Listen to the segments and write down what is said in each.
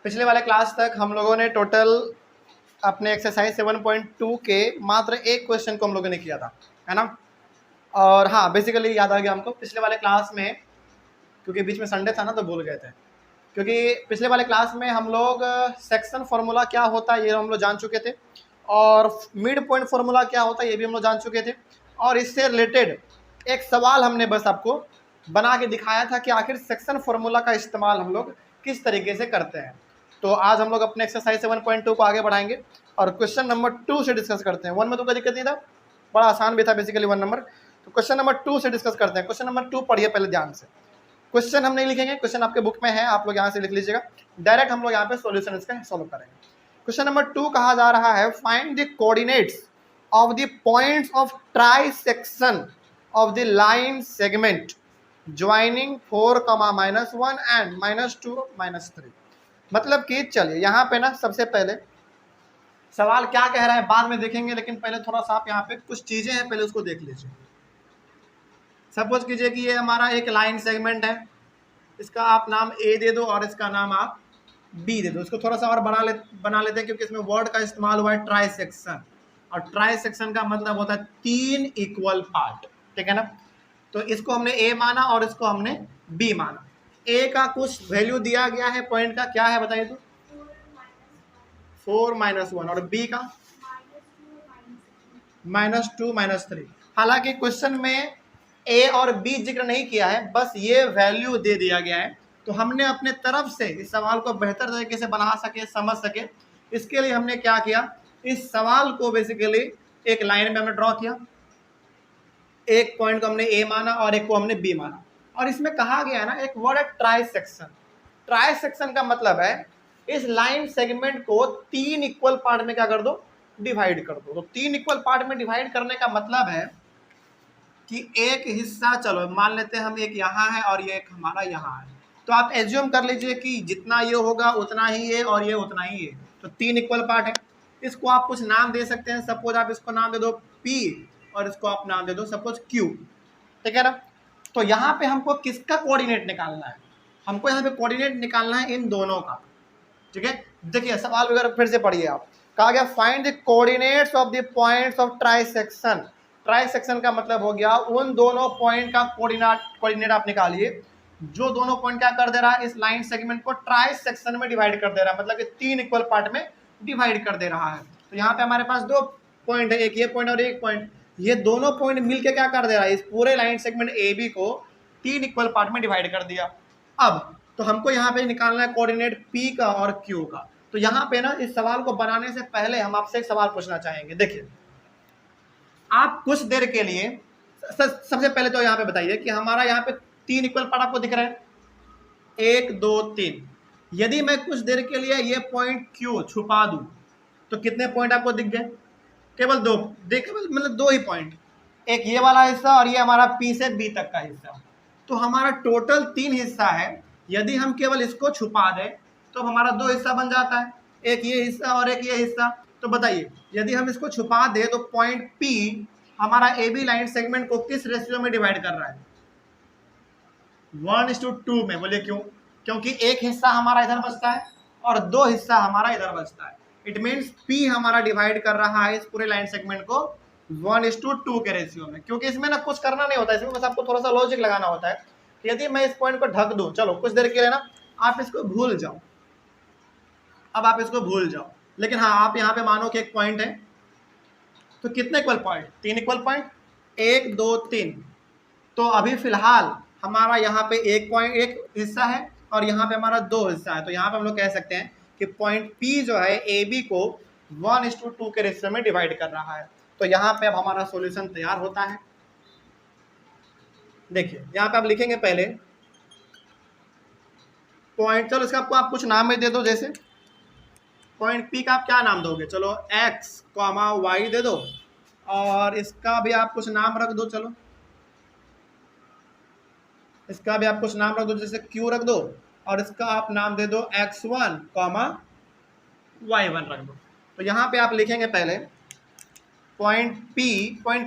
पिछले वाले क्लास तक हम लोगों ने टोटल अपने एक्सरसाइज 7.2 के मात्र एक क्वेश्चन को हम लोगों ने किया था, है ना। और हाँ, बेसिकली याद आ गया हमको पिछले वाले क्लास में, क्योंकि बीच में संडे था ना तो भूल गए थे। क्योंकि पिछले वाले क्लास में हम लोग सेक्शन फार्मूला क्या होता है ये हम लोग जान चुके थे, और मिड पॉइंट फार्मूला क्या होता है ये भी हम लोग जान चुके थे। और इससे रिलेटेड एक सवाल हमने बस आपको बना के दिखाया था कि आखिर सेक्शन फार्मूला का इस्तेमाल हम लोग किस तरीके से करते हैं। तो आज हम लोग अपने एक्सरसाइज 7.2 को आगे बढ़ाएंगे और क्वेश्चन नंबर 2 से डिस्कस करते हैं। 1 में तो कोई दिक्कत नहीं था, बड़ा आसान भी था बेसिकली 1 नंबर। तो क्वेश्चन नंबर 2 से डिस्कस करते हैं। क्वेश्चन नंबर 2 पढ़िए पहले ध्यान से। क्वेश्चन हम नहीं लिखेंगे, क्वेश्चन आपके बुक में है, आप लोग यहाँ से लिख लीजिएगा। डायरेक्ट हम लोग यहाँ पे सॉल्यूशन इसका सॉल्व करेंगे। क्वेश्चन नंबर 2 कहा जा रहा है, find the coordinates of the points of try section of the line segment joining 4, -1 and -2, -3। मतलब कि चलिए यहाँ पे ना सबसे पहले सवाल क्या कह रहा है बाद में देखेंगे, लेकिन पहले थोड़ा सा आप यहाँ पे कुछ चीजें हैं पहले उसको देख लीजिए। सपोज कीजिए कि ये हमारा एक लाइन सेगमेंट है, इसका आप नाम ए दे दो और इसका नाम आप बी दे दो। इसको थोड़ा सा और बना लेते हैं क्योंकि इसमें वर्ड का इस्तेमाल हुआ है ट्राई सेक्शन, और ट्राई सेक्शन का मतलब होता है 3 इक्वल पार्ट, ठीक है ना। तो इसको हमने ए माना और इसको हमने बी माना। ए का कुछ वैल्यू दिया गया है पॉइंट का, क्या है बताइए तो? 4, -1, और बी का -2, -3। हालांकि क्वेश्चन में ए और बी जिक्र नहीं किया है, बस ये वैल्यू दे दिया गया है। तो हमने अपने तरफ से इस सवाल को बेहतर तरीके से बना सके, समझ सके, इसके लिए हमने क्या किया, इस सवाल को बेसिकली एक लाइन में हमने ड्रॉ किया। एक पॉइंट को हमने ए माना और एक को हमने बी माना। और इसमें कहा गया है ना, एक वर्ड है ट्राई सेक्शन। ट्राई सेक्शन का मतलब है इस लाइन सेगमेंट को 3 इक्वल पार्ट में क्या कर दो, डिवाइड कर दो। तो 3 इक्वल पार्ट में डिवाइड करने का मतलब है कि एक हिस्सा, चलो मान लेते हैं हम, एक यहाँ है और ये एक हमारा यहाँ है। तो आप एज्यूम कर लीजिए कि जितना ये होगा उतना ही ये और ये उतना ही ये। तो 3 इक्वल पार्ट है। इसको आप कुछ नाम दे सकते हैं। सपोज आप इसको नाम दे दो P और इसको आप नाम दे दो सपोज Q, ठीक है ना। तो यहाँ पे हमको किसका कोऑर्डिनेट निकालना है? हमको यहाँ पे कोऑर्डिनेट निकालना है इन दोनों का, ठीक है। देखिए सवाल वगैरह फिर से पढ़िए आप। कहा गया find the coordinates of the points of try section. Try section का मतलब हो गया उन दोनों पॉइंट का कोऑर्डिनेट आप निकालिए जो दोनों पॉइंट क्या कर दे रहा है, इस लाइन सेगमेंट को ट्राई सेक्शन में डिवाइड कर दे रहा है, मतलब कि 3 इक्वल पार्ट में डिवाइड कर दे रहा है। तो यहाँ पे हमारे पास 2 पॉइंट है, एक ये पॉइंट और एक पॉइंट। ये दोनों पॉइंट मिलके क्या कर दे रहा है, इस पूरे लाइन सेगमेंट ए बी को 3 इक्वल पार्ट में डिवाइड कर दिया। अब तो हमको यहाँ पे निकालना है कोऑर्डिनेट P का और Q का। तो यहाँ पे ना इस सवाल को बनाने से पहले हम आपसे एक सवाल पूछना चाहेंगे। देखिए आप कुछ देर के लिए सबसे पहले तो यहाँ पे बताइए कि हमारा यहाँ पे 3 इक्वल पार्ट आपको दिख रहे हैं, 1 2 3। यदि मैं कुछ देर के लिए ये पॉइंट Q छुपा दूं तो कितने पॉइंट आपको दिख गए? केवल 2, केवल मतलब 2 ही पॉइंट, एक ये वाला हिस्सा और ये हमारा P से B तक का हिस्सा। तो हमारा टोटल 3 हिस्सा है। यदि हम केवल इसको छुपा दें तो हमारा 2 हिस्सा बन जाता है, एक ये हिस्सा और एक ये हिस्सा। तो बताइए यदि हम इसको छुपा दें तो पॉइंट P हमारा AB लाइन सेगमेंट को किस रेशियो में डिवाइड कर रहा है? 1:2 में। बोले क्यों? क्योंकि एक हिस्सा हमारा इधर बचता है और 2 हिस्सा हमारा इधर बचता है। इट मीन्स P हमारा डिवाइड कर रहा है इस पूरे लाइन सेगमेंट को 1:2 के रेशियो में। क्योंकि इसमें ना कुछ करना नहीं होता, इसमें बस आपको थोड़ा सा लॉजिक लगाना होता है। यदि मैं इस पॉइंट को ढक दूं, चलो कुछ देर के लिए ना आप इसको भूल जाओ, अब आप इसको भूल जाओ, लेकिन हाँ आप यहाँ पे मानो कि एक पॉइंट है। तो कितने इक्वल पॉइंट? 3 equal point, 1 2 3। तो अभी फिलहाल हमारा यहाँ पे एक पॉइंट, एक हिस्सा है और यहाँ पे हमारा 2 हिस्सा है। तो यहाँ पे हम लोग कह सकते हैं कि पॉइंट P जो है AB को 1:2 के रेशियो में डिवाइड कर रहा है। तो यहाँ पे अब हमारा सॉल्यूशन तैयार होता है। देखिए यहाँ पे आप लिखेंगे पहले पॉइंट, चलो इसका आपको आप कुछ नाम में दे दो। जैसे पॉइंट P का आप क्या नाम दोगे? चलो X, Y दे दो, और इसका भी आप कुछ नाम रख दो। चलो इसका भी आप कुछ नाम रख दो, जैसे Q रख दो, और इसका आप नाम दे दो X1, Y1 रख दो। तो यहाँ पे आप लिखेंगे पहले पॉइंट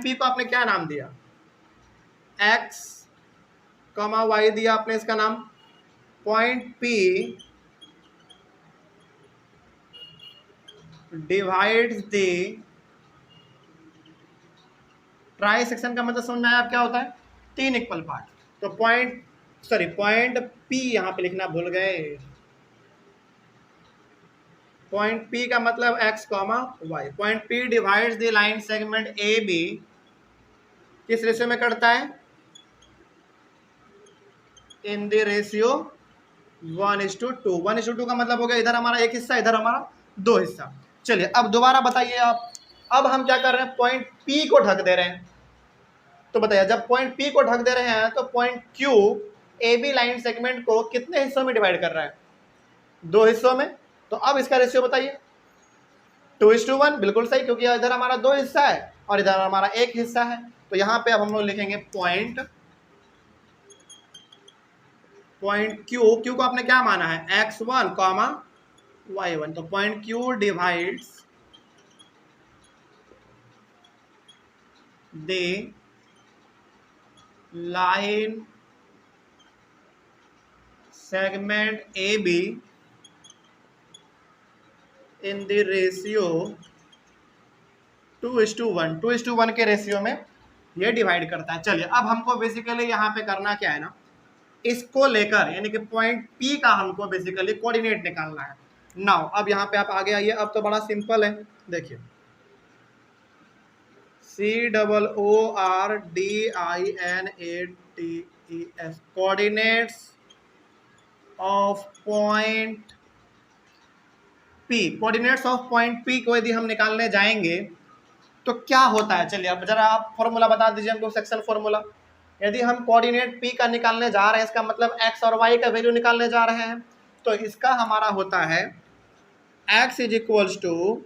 P को आपने क्या नाम दिया? X, Y दिया आपने इसका नाम। Point P divides the try section का मतलब समझ में आया आप क्या होता है? 3 इक्वल पार्ट। तो पॉइंट पी यहां पे लिखना भूल गए। पॉइंट पी का मतलब x, y। Point P divides the line segment A B किस रेशियो में करता है? In the ratio 1:2। 1:2 का मतलब हो गया इधर हमारा एक हिस्सा, इधर हमारा 2 हिस्सा। चलिए अब दोबारा बताइए आप, अब हम क्या कर रहे हैं? पॉइंट पी को ढक दे रहे हैं। तो बताइए, जब पॉइंट पी को ढक दे रहे हैं तो point Q A B line segment को कितने हिस्सों में डिवाइड कर रहा है? 2 हिस्सों में। तो अब इसका रेशियो बताइए। 2:1, बिल्कुल सही, क्योंकि इधर हमारा 2 हिस्सा है और इधर हमारा 1 हिस्सा है। तो यहाँ पे अब हम लोग लिखेंगे पॉइंट क्यू को आपने क्या माना है? x1, y1। तो point Q divides the line segment A be in the ratio 2:1। 2:1 के रेशियो में ये डिवाइड करता है। चलिए अब हमको बेसिकली यहाँ पे करना क्या है ना, इसको लेकर यानी कि पॉइंट पी का हमको बेसिकली कोऑर्डिनेट निकालना है। नाउ अब यहाँ पे आप आगे आइए, अब तो बड़ा सिंपल है। देखिए COORDINATES coordinates of point P. Coordinates of point P को यदि हम निकालने जाएंगे तो क्या होता है? चलिए अब जरा आप फॉर्मूला बता दीजिए हमको, सेक्शन फॉर्मूला। यदि हम कोऑर्डिनेट पी का निकालने जा रहे हैं, इसका मतलब एक्स और वाई का वैल्यू निकालने जा रहे हैं, तो इसका हमारा होता है x is equals to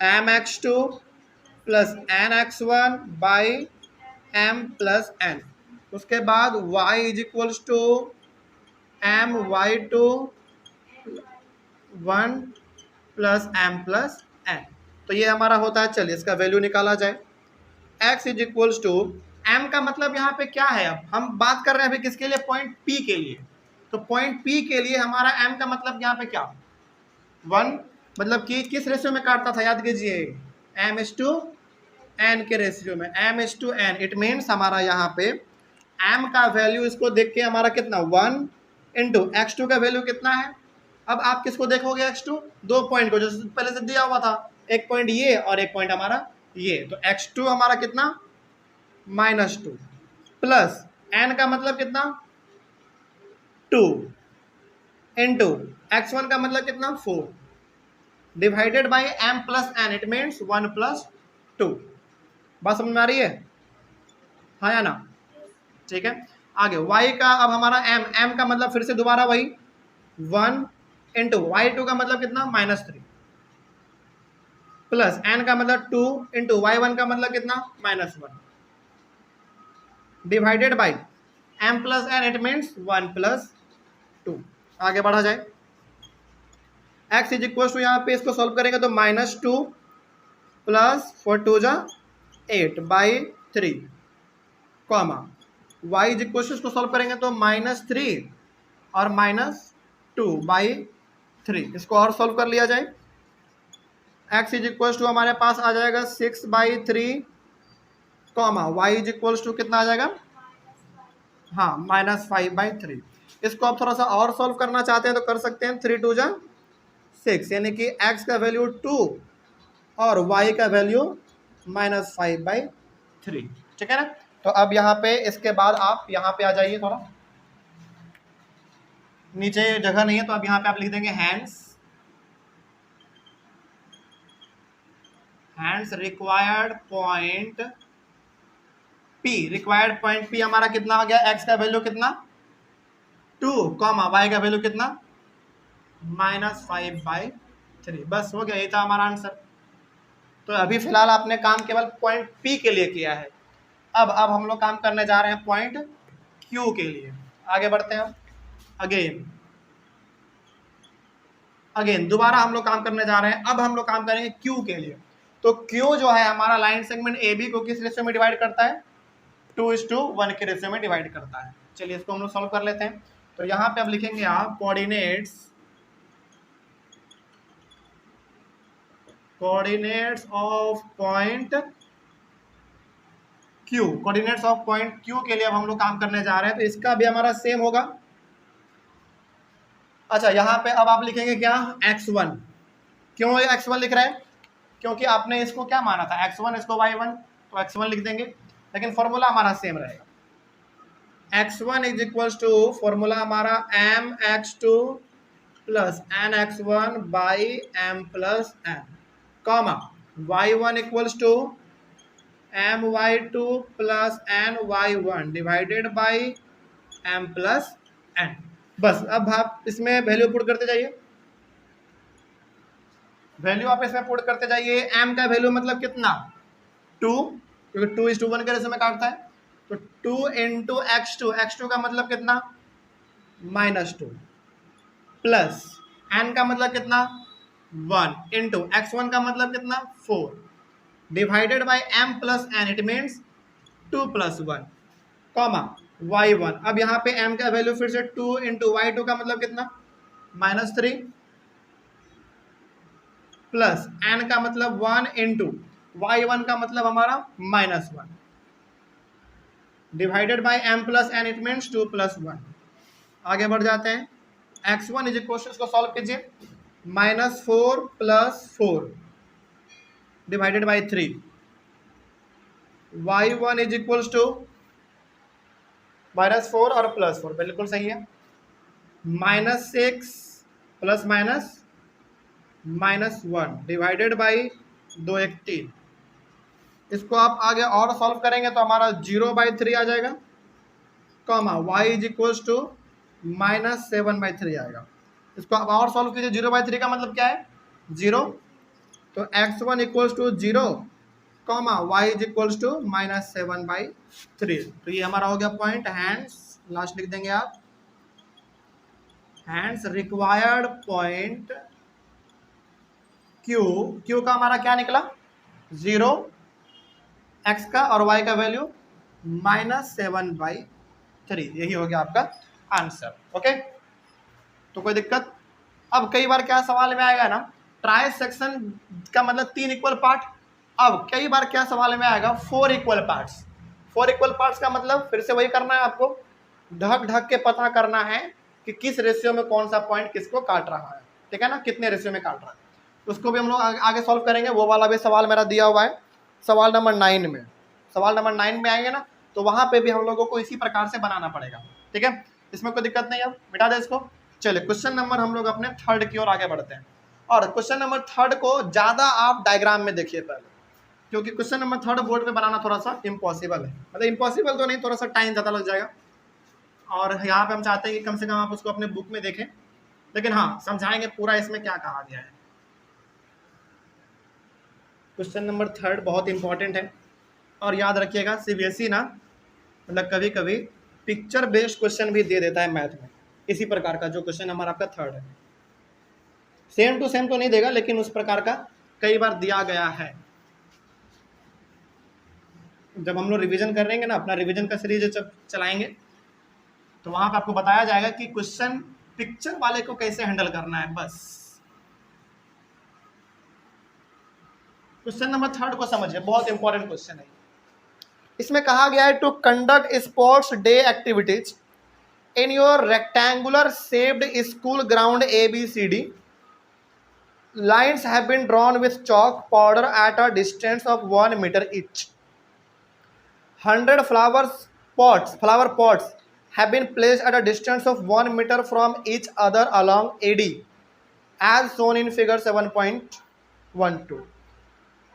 mx2 plus nx1 by m plus n। उसके बाद y is equals to my2 1 plus m plus n। तो ये हमारा होता है। चलिए इसका वैल्यू निकाला जाए। x is equals to m का मतलब यहाँ पे क्या है? अब हम बात कर रहे हैं अभी किसके लिए? पॉइंट p के लिए। तो पॉइंट p के लिए हमारा m का मतलब यहाँ पे क्या? 1। मतलब कि किस रेशियो में काटता था? याद कीजिए, m:n के रेशियो में, m:n। इट मीन्स हमारा यहाँ पे m का वैल्यू इसको देख के हमारा कितना? 1 इंटू x2 का वैल्यू कितना है? अब आप किसको देखोगे? x2, 2 पॉइंट को, जो पहले से दिया हुआ था, एक पॉइंट ये और एक पॉइंट हमारा ये। तो x2 हमारा कितना? -2 प्लस n का मतलब कितना? 2 इंटू x1 का मतलब कितना? 4 divided by m plus n। It means 1 plus 2। बात समझ में आ रही है? हाँ या ना? ठीक है। आगे y का अब हमारा m का मतलब फिर से दोबारा वही 1 इंटू y2 का मतलब कितना? -3 प्लस n का मतलब 2 इंटू y1 का मतलब कितना? -1 divided by m plus n। It means 1 plus 2। आगे बढ़ा जाए। x इज इक्वल टू, यहाँ पे इसको सॉल्व करेंगे तो -2 प्लस 4 2 जा 8 by 3 comma y is equal to, इसको सॉल्व करेंगे तो -3 और -2 बाई 3। इसको और सॉल्व कर लिया जाए। x इज इक्वल टू हमारे पास आ जाएगा 6/3 comma y is equal to कितना आ जाएगा? हाँ, -5/3। इसको आप थोड़ा सा और सॉल्व करना चाहते हैं तो कर सकते हैं। 3 2 जा 6, यानी कि x का वैल्यू 2 और y का वैल्यू -5/3। ठीक है ना? तो अब यहाँ पे इसके बाद आप यहाँ पे आ जाइए, थोड़ा नीचे जगह नहीं है तो अब यहाँ पे आप लिख देंगे hands required point P। Required point P हमारा कितना आ गया? x का वैल्यू कितना? 2 कॉमा y का वैल्यू कितना? -5/3। बस हो गया, ये था हमारा आंसर। तो अभी फिलहाल आपने काम केवल पॉइंट P के लिए किया है। अब हम लोग काम करने जा रहे हैं पॉइंट Q के लिए। आगे बढ़ते हैं। अगेन दोबारा हम लोग काम करने जा रहे हैं। अब हम लोग काम करेंगे Q के लिए। तो Q जो है हमारा लाइन सेगमेंट AB को किस रेशियो में डिवाइड करता है? 2:1 के रेशियो में डिवाइड करता है। चलिए इसको हम लोग सॉल्व कर लेते हैं। तो यहाँ पे अब लिखेंगे आप coordinates coordinates of point Q, coordinates of point Q के लिए अब हम लोग काम करने जा रहे हैं, तो इसका भी हमारा सेम होगा। अच्छा, यहाँ पे अब आप लिखेंगे क्या, x1। क्यों x1 लिख रहे हैं, क्योंकि आपने इसको क्या माना था x1, इसको y1, तो x1 लिख देंगे, लेकिन फॉर्मूला हमारा सेम रहेगा। x1 is equal to formula हमारा mx2 plus nx1 by m plus n, comma y1 equals to my2 plus ny1 divided by m plus n। बस अब आप इसमें वैल्यू पुट करते जाइए, वैल्यू आप इसमें पुट करते जाइए। m का वैल्यू मतलब कितना, 2, क्योंकि 2:1 के रेशो में काटता है, तो 2 इंटू x2, x2 का मतलब कितना, -2, प्लस n का मतलब कितना, 1, इंटू x1 का मतलब कितना, 4, divided by m plus n, it means 2 + 1, comma y1। अब यहाँ पे m का वैल्यू फिर से 2 इंटू y2 का मतलब कितना, -3, प्लस n का मतलब 1 इंटू y1 का मतलब हमारा -1, divided by m plus n, it means 2 + 1। आगे बढ़ जाते हैं, x1 इज इक्वल टू, इसको सॉल्व कीजिए, -4 + 4 divided by 3, y1 is equal to -4 और +4 बिल्कुल सही है, -6 प्लस -1 डिवाइडेड बाई 2 1 3। इसको आप आगे और सॉल्व करेंगे तो हमारा 0/3 आ जाएगा, comma y is equal to -7/3 आएगा। इसको आप और सॉल्व कीजिए, 0/3 का मतलब क्या है, 0, तो x1 equals to 0, comma y is equals to -7/3। तो ये हमारा हो गया पॉइंट, हैंस लास्ट लिख देंगे आप, hence required point Q, Q का हमारा क्या निकला, 0, x का और y का वैल्यू -7/3, यही हो गया आपका आंसर। ओके, तो कोई दिक्कत। अब कई बार क्या सवाल में आएगा ना, ट्राई सेक्शन का मतलब 3 इक्वल पार्ट, अब कई बार क्या सवाल में आएगा 4 इक्वल पार्ट्स। 4 इक्वल पार्ट्स का मतलब फिर से वही करना है आपको, ढक ढक के पता करना है कि किस रेशियो में कौन सा पॉइंट किसको काट रहा है, ठीक है ना, कितने रेशियो में काट रहा है, उसको भी हम लोग आगे सॉल्व करेंगे। वो वाला भी सवाल मेरा दिया हुआ है सवाल नंबर 9 में, सवाल नंबर 9 में आएंगे ना, तो वहां पे भी हम लोगों को इसी प्रकार से बनाना पड़ेगा, ठीक है, इसमें कोई दिक्कत नहीं है। अब मिटा दे इसको। चलिए क्वेश्चन नंबर हम लोग अपने 3rd की ओर आगे बढ़ते हैं, और क्वेश्चन नंबर 3rd को ज्यादा आप डायग्राम में देखिए पहले, क्योंकि क्वेश्चन नंबर 3rd बोर्ड पे बनाना थोड़ा सा इम्पॉसिबल है, मतलब इम्पॉसिबल तो नहीं, थोड़ा सा टाइम ज़्यादा लग जाएगा, और यहाँ पे हम चाहते हैं कि कम से कम आप उसको अपने बुक में देखें, लेकिन हाँ समझाएंगे पूरा इसमें क्या कहा गया है। क्वेश्चन नंबर 3rd बहुत इंपॉर्टेंट है, और याद रखिएगा सीबीएसई ना मतलब कभी कभी पिक्चर बेस्ड क्वेश्चन भी दे देता है मैथ में, इसी प्रकार का जो क्वेश्चन नंबर आपका 3rd है, सेम टू सेम तो नहीं देगा, लेकिन उस प्रकार का कई बार दिया गया है। जब हम लोग रिवीजन करेंगे ना, अपना रिवीजन का सीरीज जब चलाएंगे, तो वहां पर आपको बताया जाएगा कि क्वेश्चन पिक्चर वाले को कैसे हैंडल करना है। बस क्वेश्चन नंबर 3rd को समझिए, बहुत इंपॉर्टेंट क्वेश्चन है। इसमें कहा गया है to conduct sports day activities in your rectangular shaped school ground ABCD, lines have been drawn with chalk powder at a distance of 1 meter each. 100 flower pots have been placed at a distance of 1 meter from each other along AD as shown in figure 7.12।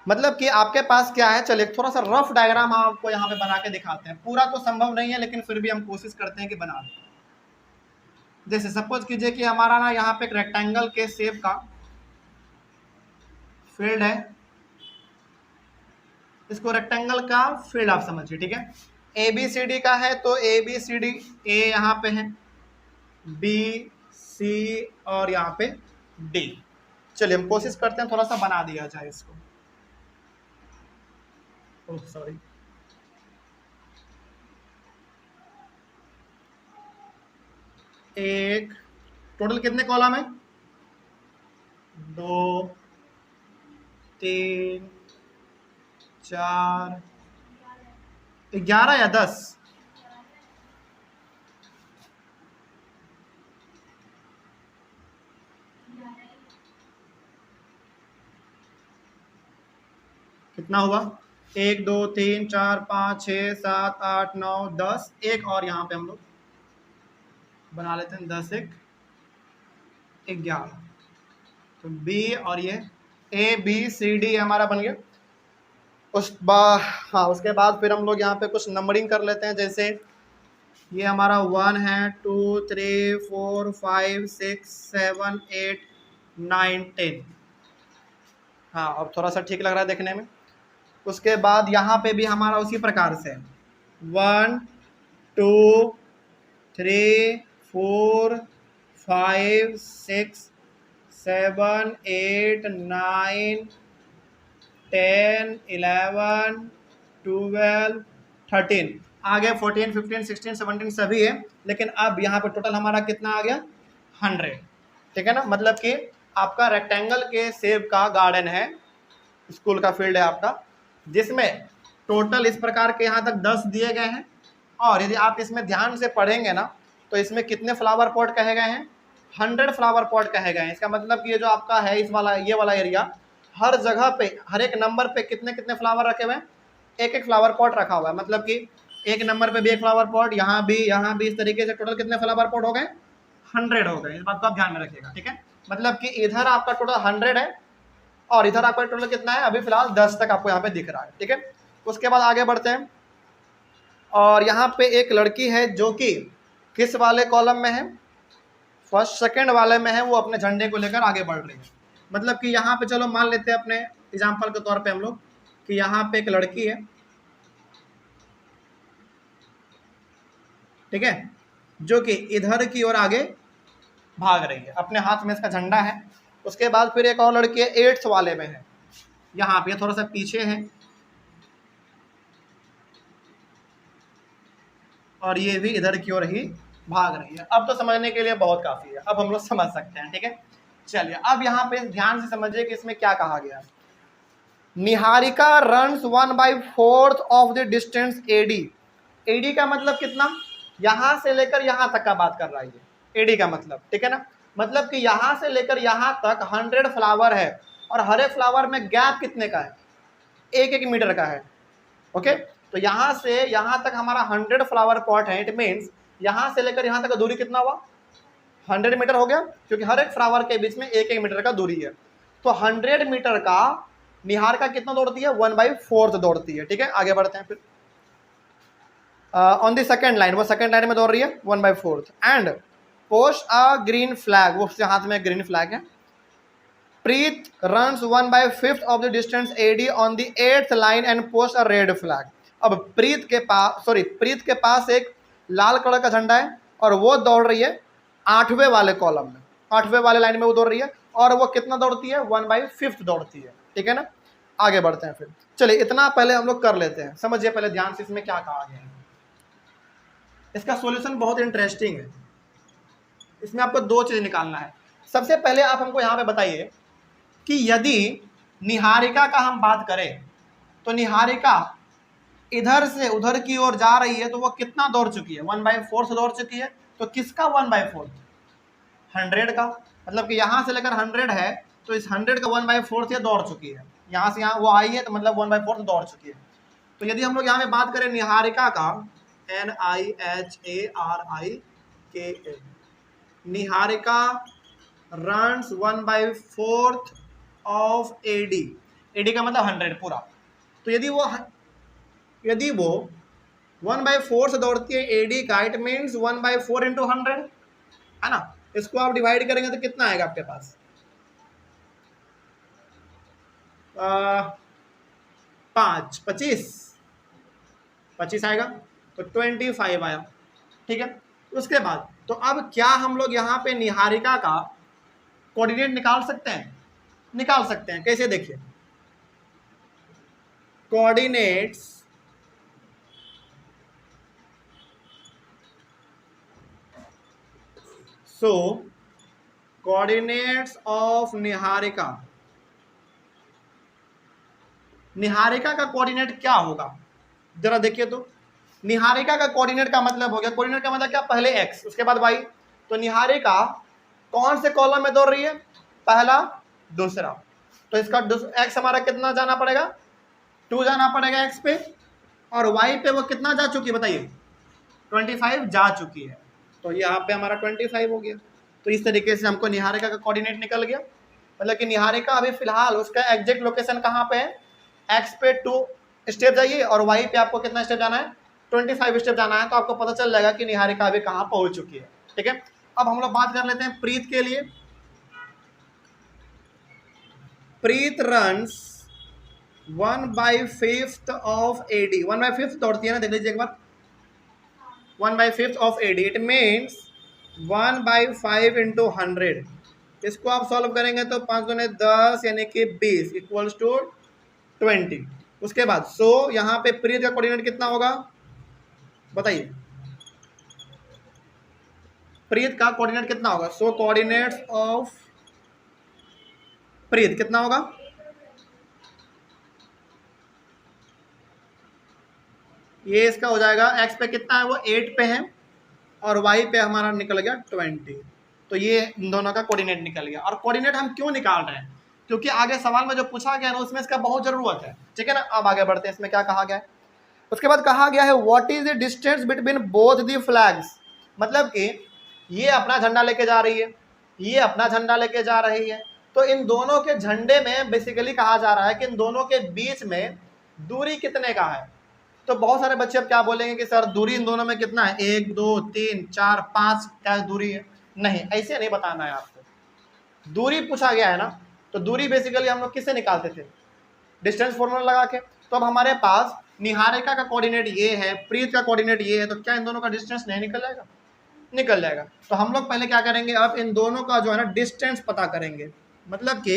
मतलब कि आपके पास क्या है, चलिए थोड़ा सा rough diagram आपको यहाँ पे बना के दिखाते हैं, पूरा तो संभव नहीं है लेकिन फिर भी हम कोशिश करते हैं कि बना दें। जैसे सपोज कीजिए कि हमारा ना यहाँ पे एक रेक्टेंगल के शेप का फील्ड है, इसको रेक्टेंगल का फील्ड आप समझिए, ठीक है। ABCD का है तो ABCD, A यहाँ पे है, B C और यहाँ पे D। चलिए हम कोशिश करते हैं थोड़ा सा बना दिया जाए इसको। ओह सॉरी, एक टोटल कितने कॉलम है, 2 3 4 11 या 10? कितना हुआ? 1 2 3 4 5 6 7 8 9 10। एक और यहाँ पे हम लोग बना लेते हैं, 10 1 11। तो बी और ये ए बी सी डी हमारा बन गया। हाँ, उसके बाद फिर हम लोग यहाँ पे कुछ नंबरिंग कर लेते हैं। जैसे ये हमारा 1 है, 2 3 4 5 6 7 8 9 10। हाँ, अब थोड़ा सा ठीक लग रहा है देखने में। उसके बाद यहाँ पे भी हमारा उसी प्रकार से 1 2 3 4 5 6 7 8 9 10 11 12 13, आगे 14 15 16 17 सभी है। लेकिन अब यहाँ पे टोटल हमारा कितना आ गया? 100। ठीक है ना, मतलब कि आपका रेक्टेंगल के शेप का गार्डन है, स्कूल का फील्ड है आपका, जिसमें टोटल इस प्रकार के यहाँ तक 10 दिए गए हैं। और यदि आप इसमें ध्यान से पढ़ेंगे ना, तो इसमें कितने फ्लावर पॉट कहे गए हैं? 100 फ्लावर पॉट कहे गए हैं। इसका मतलब कि ये जो आपका है इस वाला ये वाला एरिया, हर जगह पे हर एक नंबर पे कितने कितने फ्लावर रखे हुए हैं? एक एक फ्लावर पॉट रखा हुआ है। मतलब कि एक नंबर पे भी एक फ्लावर पॉट, यहाँ भी, इस तरीके से टोटल कितने फ्लावर पॉट हो गए? 100 हो गए। इस बात को आप ध्यान में रखिएगा। ठीक है, मतलब कि इधर आपका टोटल 100 है और इधर आपका टोटल कितना है? अभी फिलहाल 10 तक आपको यहाँ पे दिख रहा है। ठीक है, उसके बाद आगे बढ़ते हैं। और यहाँ पे एक लड़की है जो कि किस वाले कॉलम में है? फर्स्ट सेकंड वाले में है। वो अपने झंडे को लेकर आगे बढ़ रही है। मतलब कि यहाँ पे चलो मान लेते हैं अपने एग्जाम्पल के तौर पे हम लोग कि यहाँ पे एक लड़की है, ठीक है, जो कि इधर की ओर आगे भाग रही है, अपने हाथ में इसका झंडा है। उसके बाद फिर एक और लड़की है 8th वाले में है, यहाँ पे थोड़ा सा पीछे है, और ये भी इधर की ओर ही भाग रही है। अब तो समझने के लिए बहुत काफी है, अब हम लोग समझ सकते हैं। ठीक है, चलिए अब यहाँ पे ध्यान से समझिए कि इसमें क्या कहा गया। Niharika runs 1/4 of the distance A. D A मतलब कितना? यहां से लेकर यहां तक का बात कर रहा है ये एडी का मतलब। ठीक है ना, मतलब कि यहां से लेकर यहां तक 100 फ्लावर है और हर एक फ्लावर में गैप कितने का है? 1 मीटर का है। ओके, तो यहां से यहां तक हमारा 100 फ्लावर पॉट है। इट मीन्स यहां से लेकर यहां तक का दूरी कितना हुआ? 100 मीटर हो गया, क्योंकि हर एक फ्लावर के बीच में 1 मीटर का दूरी है। तो 100 मीटर का निहारिका कितना दौड़ती है? 1/4 दौड़ती है। ठीक है, आगे बढ़ते हैं फिर। ऑन द सेकेंड लाइन, वो सेकेंड लाइन में दौड़ रही है 1/4 and post a green flag, वो उसके हाथ में ग्रीन फ्लैग है। Preet runs 1/5 of the distance AD on the 8th line and post a red flag. अब प्रीत के पास एक लाल कलर का झंडा है और वो दौड़ रही है 8वें वाले कॉलम में, 8वें वाले लाइन में वो दौड़ रही है, और वो कितना दौड़ती है? 1/5 दौड़ती है। ठीक है ना, आगे बढ़ते हैं फिर। चलिए इतना पहले हम लोग कर लेते हैं, समझिए पहले ध्यान से इसमें क्या कहा गया है। इसका सॉल्यूशन बहुत इंटरेस्टिंग है। इसमें आपको 2 चीज निकालना है। सबसे पहले आप हमको यहाँ पे बताइए कि यदि निहारिका का हम बात करें तो निहारिका इधर से उधर की ओर जा रही है, तो वो कितना दौड़ चुकी है? 1/4 से दौड़ चुकी है। तो किसका 1/4? 100 का। मतलब कि यहाँ से लेकर 100 है, तो इस 100 का 1/4 से दौड़ चुकी है। यहाँ से यहाँ वो आई है, तो मतलब 1/4 से दौड़ चुकी है। तो यदि हम लोग यहाँ पे बात करें निहारिका का, NIHARIKA, Niharika runs 1/4 of A. D A मतलब 100 पूरा। तो यदि वो 1/4 से दौड़ती है एडी का, इट मीन्स 1/4 इंटू 100 है ना। इसको आप डिवाइड करेंगे तो कितना आएगा आपके पास? 25 आएगा, तो 25 आया। ठीक है, उसके बाद तो अब क्या हम लोग यहाँ पे निहारिका का कोऑर्डिनेट निकाल सकते हैं? निकाल सकते हैं। कैसे? देखिए, coordinates so coordinates of Niharika Niharika का कोऑर्डिनेट क्या होगा, जरा देखिए तो। निहारिका का कोऑर्डिनेट का मतलब हो गया, कोऑर्डिनेट का मतलब क्या, पहले x उसके बाद y। तो निहारिका कौन से कॉलम में दौड़ रही है, पहला दूसरा, तो इसका x हमारा कितना जाना पड़ेगा, 2 जाना पड़ेगा x पे, और y पे वो कितना जा चुकी है बताइए, 25 जा चुकी है। तो यहाँ पे हमारा 25 हो गया। तो इस तरीके से हमको निहारिका का कोऑर्डिनेट निकल गया। मतलब कि निहारिका अभी फिलहाल उसका एग्जैक्ट लोकेशन कहाँ पे है, x पे 2 स्टेप जाइए और y पे आपको कितना स्टेप जाना है, 25 स्टेप जाना है। तो आपको पता चल जाएगा कि निहारिका अभी कहाँ पहुंच चुकी है। ठीक है, अब हम लोग बात कर लेते हैं प्रीत के लिए। प्रीत रन्स 1/5 ऑफ AD, 1/5 दौड़ती है ना, देख लीजिए एक बार, 1/5 of AD, it means 1/5 into 100। इसको आप सॉल्व करेंगे तो 5 दूने 10 यानी कि 20 इक्वल्स टू 20। उसके बाद यहाँ पे प्रीत का कोऑर्डिनेट कितना होगा बताइए, प्रीत का कोऑर्डिनेट कितना होगा, कोऑर्डिनेट्स ऑफ प्रीत कितना होगा, ये इसका हो जाएगा, x पे कितना है वो 8 पे है, और y पे हमारा निकल गया 20। तो ये इन दोनों का कोऑर्डिनेट निकल गया। और कोऑर्डिनेट हम क्यों निकाल रहे हैं, क्योंकि आगे सवाल में जो पूछा गया ना उसमें इसका बहुत जरूरत है। ठीक है ना, अब आगे बढ़ते हैं, इसमें क्या कहा गया है। उसके बाद कहा गया है what is the distance between both the flags, मतलब कि ये अपना झंडा लेके जा रही है, ये अपना झंडा लेके जा रही है, तो इन दोनों के झंडे में बेसिकली कहा जा रहा है कि इन दोनों के बीच में दूरी कितने का है। तो बहुत सारे बच्चे अब क्या बोलेंगे कि सर दूरी इन दोनों में कितना है, 1 2 3 4 5 क्या दूरी है, नहीं ऐसे नहीं बताना है आपको। दूरी पूछा गया है ना, तो दूरी बेसिकली हम लोग किससे निकालते थे, डिस्टेंस फॉर्मूला लगा के। तो अब हमारे पास निहारिका का कोऑर्डिनेट ये है, प्रीत का कोऑर्डिनेट ये है, तो क्या इन दोनों का डिस्टेंस नहीं निकल जाएगा, निकल जाएगा। तो हम लोग पहले क्या करेंगे, अब इन दोनों का जो है ना डिस्टेंस पता करेंगे। मतलब कि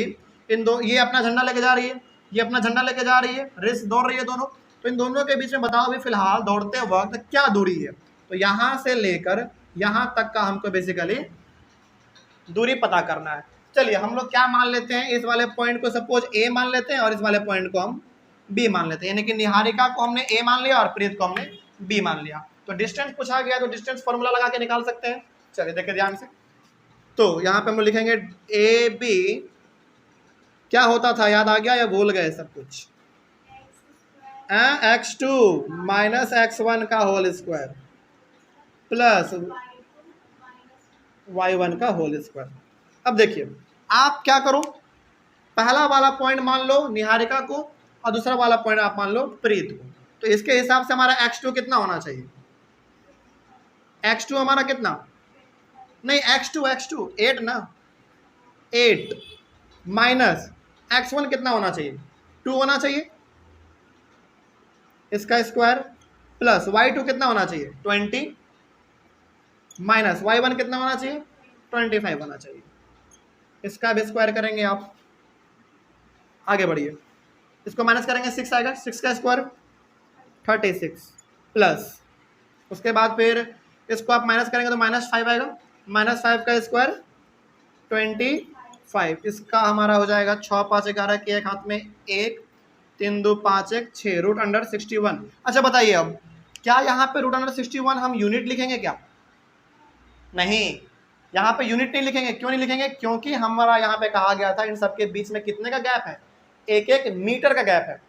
ये अपना झंडा लेके जा रही है, ये अपना झंडा लेके जा रही है, रेस दौड़ रही है दोनों, तो इन दोनों के बीच में बताओ अभी फिलहाल दौड़ते वक्त क्या दूरी है। तो यहां से लेकर यहां तक का हमको बेसिकली दूरी पता करना है। चलिए हम लोग क्या मान लेते हैं, इस वाले पॉइंट को सपोज ए मान लेते हैं और इस वाले पॉइंट को हम बी मान लेते हैं, यानी कि निहारिका को हमने ए मान लिया और प्रीत को हमने बी मान लिया। तो डिस्टेंस पूछा गया तो डिस्टेंस फॉर्मूला लगा के निकाल सकते हैं। चलिए देखिए ध्यान से, तो यहाँ पे हम लिखेंगे ए बी, क्या होता था याद आ गया या भूल गए सब कुछ, x2 माइनस x1 का होल स्क्वायर प्लस y1 का होल स्क्वायर। अब देखिए आप क्या करो, पहला वाला पॉइंट मान लो निहारिका को और दूसरा वाला पॉइंट आप मान लो प्रीत को। तो इसके हिसाब से हमारा x2 कितना होना चाहिए, x2 हमारा कितना, नहीं x2 8 ना, 8 माइनस x1 कितना होना चाहिए, 2 होना चाहिए, इसका स्क्वायर प्लस y2 कितना होना चाहिए 20 माइनस y1 कितना होना चाहिए 25 होना चाहिए। इसका भी स्क्वायर करेंगे आप, आगे बढ़िए, इसको माइनस करेंगे 6 आएगा, 6 का स्क्वायर 36 प्लस उसके बाद फिर इसको आप माइनस करेंगे तो -5 आएगा, -5 का स्क्वायर 25, इसका हमारा हो जाएगा 6 5 11 के एक हाथ में 1 3 2 5 1 6 रूट अंडर 61। अच्छा बताइए अब क्या यहाँ पे रूट अंडर 61 हम यूनिट लिखेंगे क्या, नहीं यहाँ पे यूनिट नहीं लिखेंगे। क्यों नहीं लिखेंगे, क्योंकि हमारा यहाँ पे कहा गया था इन सबके बीच में कितने का गैप है, 1 मीटर का गैप है।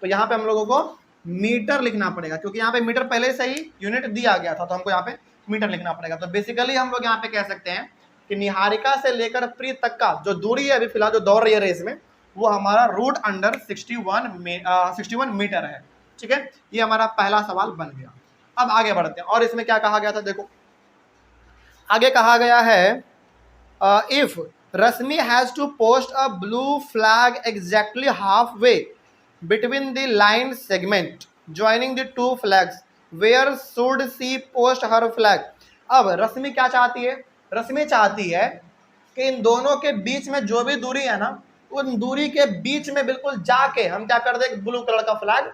तो यहाँ पे हम लोगों को मीटर लिखना पड़ेगा, क्योंकि यहाँ पे मीटर पहले से ही यूनिट दिया गया था, तो हमको यहाँ पे मीटर लिखना पड़ेगा। तो बेसिकली हम लोग यहाँ पे कह सकते हैं कि निहारिका से लेकर प्रीत तक का जो दूरी है अभी फिलहाल जो दौड़ रही है रेस में, वो हमारा रूट अंडर 61 मीटर है। ठीक है, ये हमारा पहला सवाल बन गया। अब आगे बढ़ते हैं, और इसमें क्या कहा गया था, देखो आगे कहा गया है if Rashmi has to post a blue flag exactly halfway between the line segment joining the 2 flags where should she post her flag. अब रश्मि क्या चाहती है, रश्मि चाहती है कि इन दोनों के बीच में जो भी दूरी है ना, उन दूरी के बीच में बिल्कुल जाके हम क्या कर दे, ब्लू कलर का फ्लैग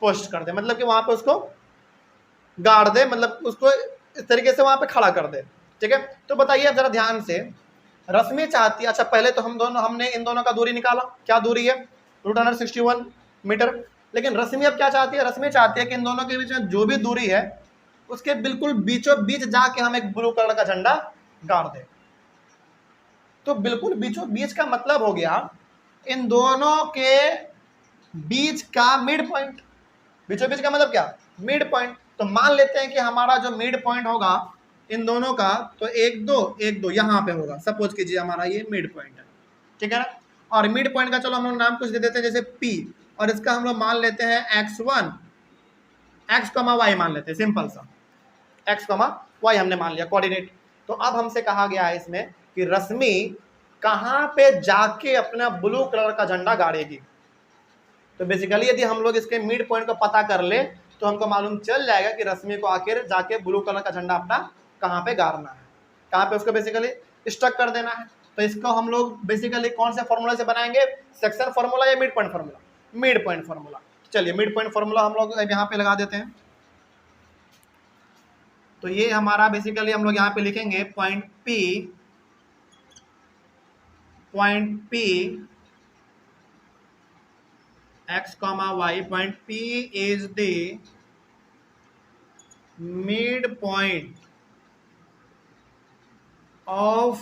पोस्ट कर दे, मतलब कि वहां पे उसको गाड़ दे, मतलब उसको इस तरीके से वहां पे खड़ा कर दे। ठीक है, तो बताइए अब जरा ध्यान से, रश्मि चाहती है, अच्छा पहले तो हमने इन दोनों का दूरी निकाला, क्या दूरी है, √161 मीटर। लेकिन रश्मि अब क्या चाहती है, रश्मि चाहती है कि इन दोनों के बीच में जो भी दूरी है उसके बिल्कुल बीचों बीच जाके हम एक ब्लू कलर का झंडा गाड़ दें। तो बिल्कुल बीचों बीच का मतलब हो गया इन दोनों के बीच का मिड पॉइंट। बीचों बीच का मतलब क्या, मिड पॉइंट। तो मान लेते हैं कि हमारा जो मिड पॉइंट होगा इन दोनों का, तो 1 2 1 2 यहाँ पे होगा। सपोज कीजिए हमारा ये मिड पॉइंट है, ठीक है ना। और मिड पॉइंट का चलो हम लोग नाम कुछ दे देते हैं जैसे P, और इसका हम लोग मान लेते हैं x1 x, y मान लेते हैं, सिंपल सा x, y हमने मान लिया कोऑर्डिनेट। तो अब हमसे कहा गया है इसमें कि रश्मि कहाँ पे जाके अपना ब्लू कलर का झंडा गाड़ेगी। तो बेसिकली यदि हम लोग इसके मिड पॉइंट को पता कर ले तो हमको मालूम चल जाएगा कि रश्मि को आखिर जाके ब्लू कलर का झंडा अपना कहाँ पे गाड़ना है, कहाँ पे उसको बेसिकली स्टक कर देना है। तो इसको हम लोग बेसिकली कौन से फॉर्मूला से बनाएंगे, सेक्शन फॉर्मूला या mid point formula, mid point formula. चलिए मिड पॉइंट फॉर्मूला हम लोग यहाँ पे लगा देते हैं। तो ये हमारा बेसिकली हम लोग यहाँ पे लिखेंगे point P x, y, point P is the midpoint of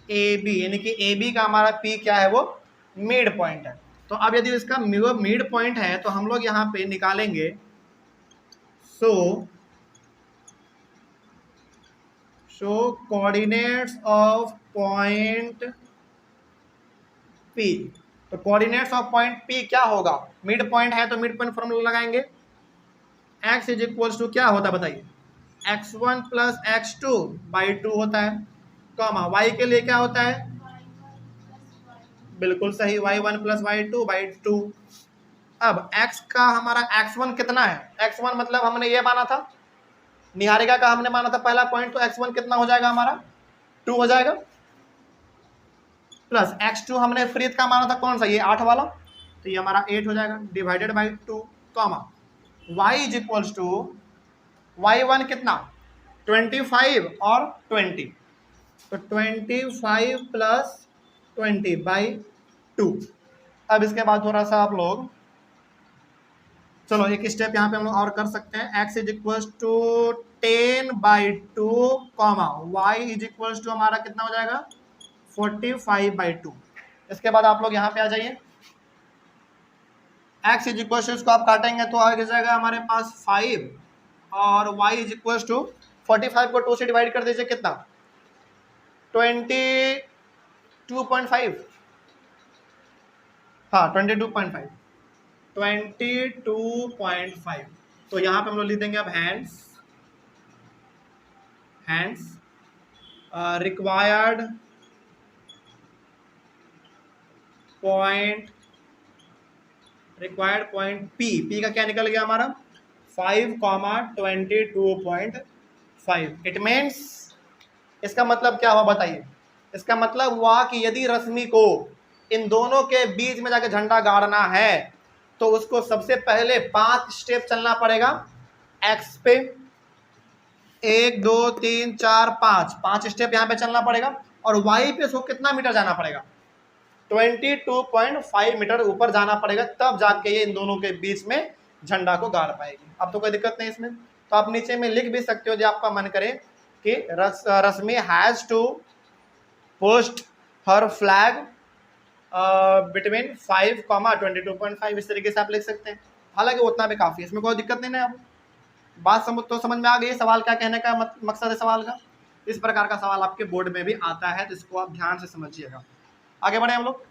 AB, यानी कि AB का हमारा P क्या है, वो मिड पॉइंट है। तो अब यदि इसका मिड पॉइंट है तो हम लोग यहाँ पे निकालेंगे सो कोऑर्डिनेट्स ऑफ पॉइंट P। तो कोऑर्डिनेट्स ऑफ पॉइंट P क्या होगा, मिड पॉइंट है तो मिड पॉइंट फॉर्मूला लगाएंगे। x इज इक्वल्स टू क्या होता है बताइए, x1 प्लस x2 बाई 2 होता है, कॉमा y के लिए क्या होता है, बिल्कुल सही y1 प्लस y2 बाई 2। अब x का हमारा x1 कितना है, x1 मतलब हमने ये माना था, निहारिका का हमने माना था पहला पॉइंट, तो x1 कितना हो जाएगा हमारा 2 हो जाएगा, प्लस x2 हमने फ्रीद का माना था कौन सा, ये 8 वाला, तो ये हमारा 8 हो जाएगा divided by 2, comma y is equals to y1 कितना 25 और 20, तो 25 प्लस 20 बाई 2। अब इसके बाद थोड़ा सा आप लोग चलो एक स्टेप यहाँ पे हम लोग और कर सकते हैं, x is equals to 10 by 2, comma y is equals to हमारा कितना हो जाएगा 45 बाई 2। इसके बाद आप लोग यहाँ पे आ जाइए, x इज इक्वल टू इसको आप काटेंगे तो आगे जाएगा हमारे पास 5 और y इज इक्वल टू 45 को 2 से डिवाइड कर दीजिए कितना 22.5, हाँ 22.5, तो यहाँ पे हम लोग लिख देंगे अब हैंड्स रिक्वायर्ड पॉइंट P का क्या निकल गया हमारा 5,22.5। इट मीन्स इसका मतलब क्या हुआ बताइए, इसका मतलब हुआ कि यदि रश्मि को इन दोनों के बीच में जाके झंडा गाड़ना है तो उसको सबसे पहले 5 स्टेप चलना पड़ेगा x पे, 1 2 3 4 5 स्टेप यहाँ पे चलना पड़ेगा, और y पे उसको कितना मीटर जाना पड़ेगा 22.5 मीटर ऊपर जाना पड़ेगा, तब जाके ये इन दोनों के बीच में झंडा को गाड़ पाएगी। अब तो कोई दिक्कत नहीं इसमें, तो आप नीचे में लिख भी सकते हो जो आपका मन करे कि Rashmi has to post her flag between 5,22.5, इस तरीके से आप लिख सकते हैं। हालांकि उतना भी काफ़ी है, इसमें कोई दिक्कत नहीं है। अब बात समझ में आ गई, सवाल क्या कहने का मकसद है सवाल का। इस प्रकार का सवाल आपके बोर्ड में भी आता है, तो इसको आप ध्यान से समझिएगा। आगे बढ़े हम लोग,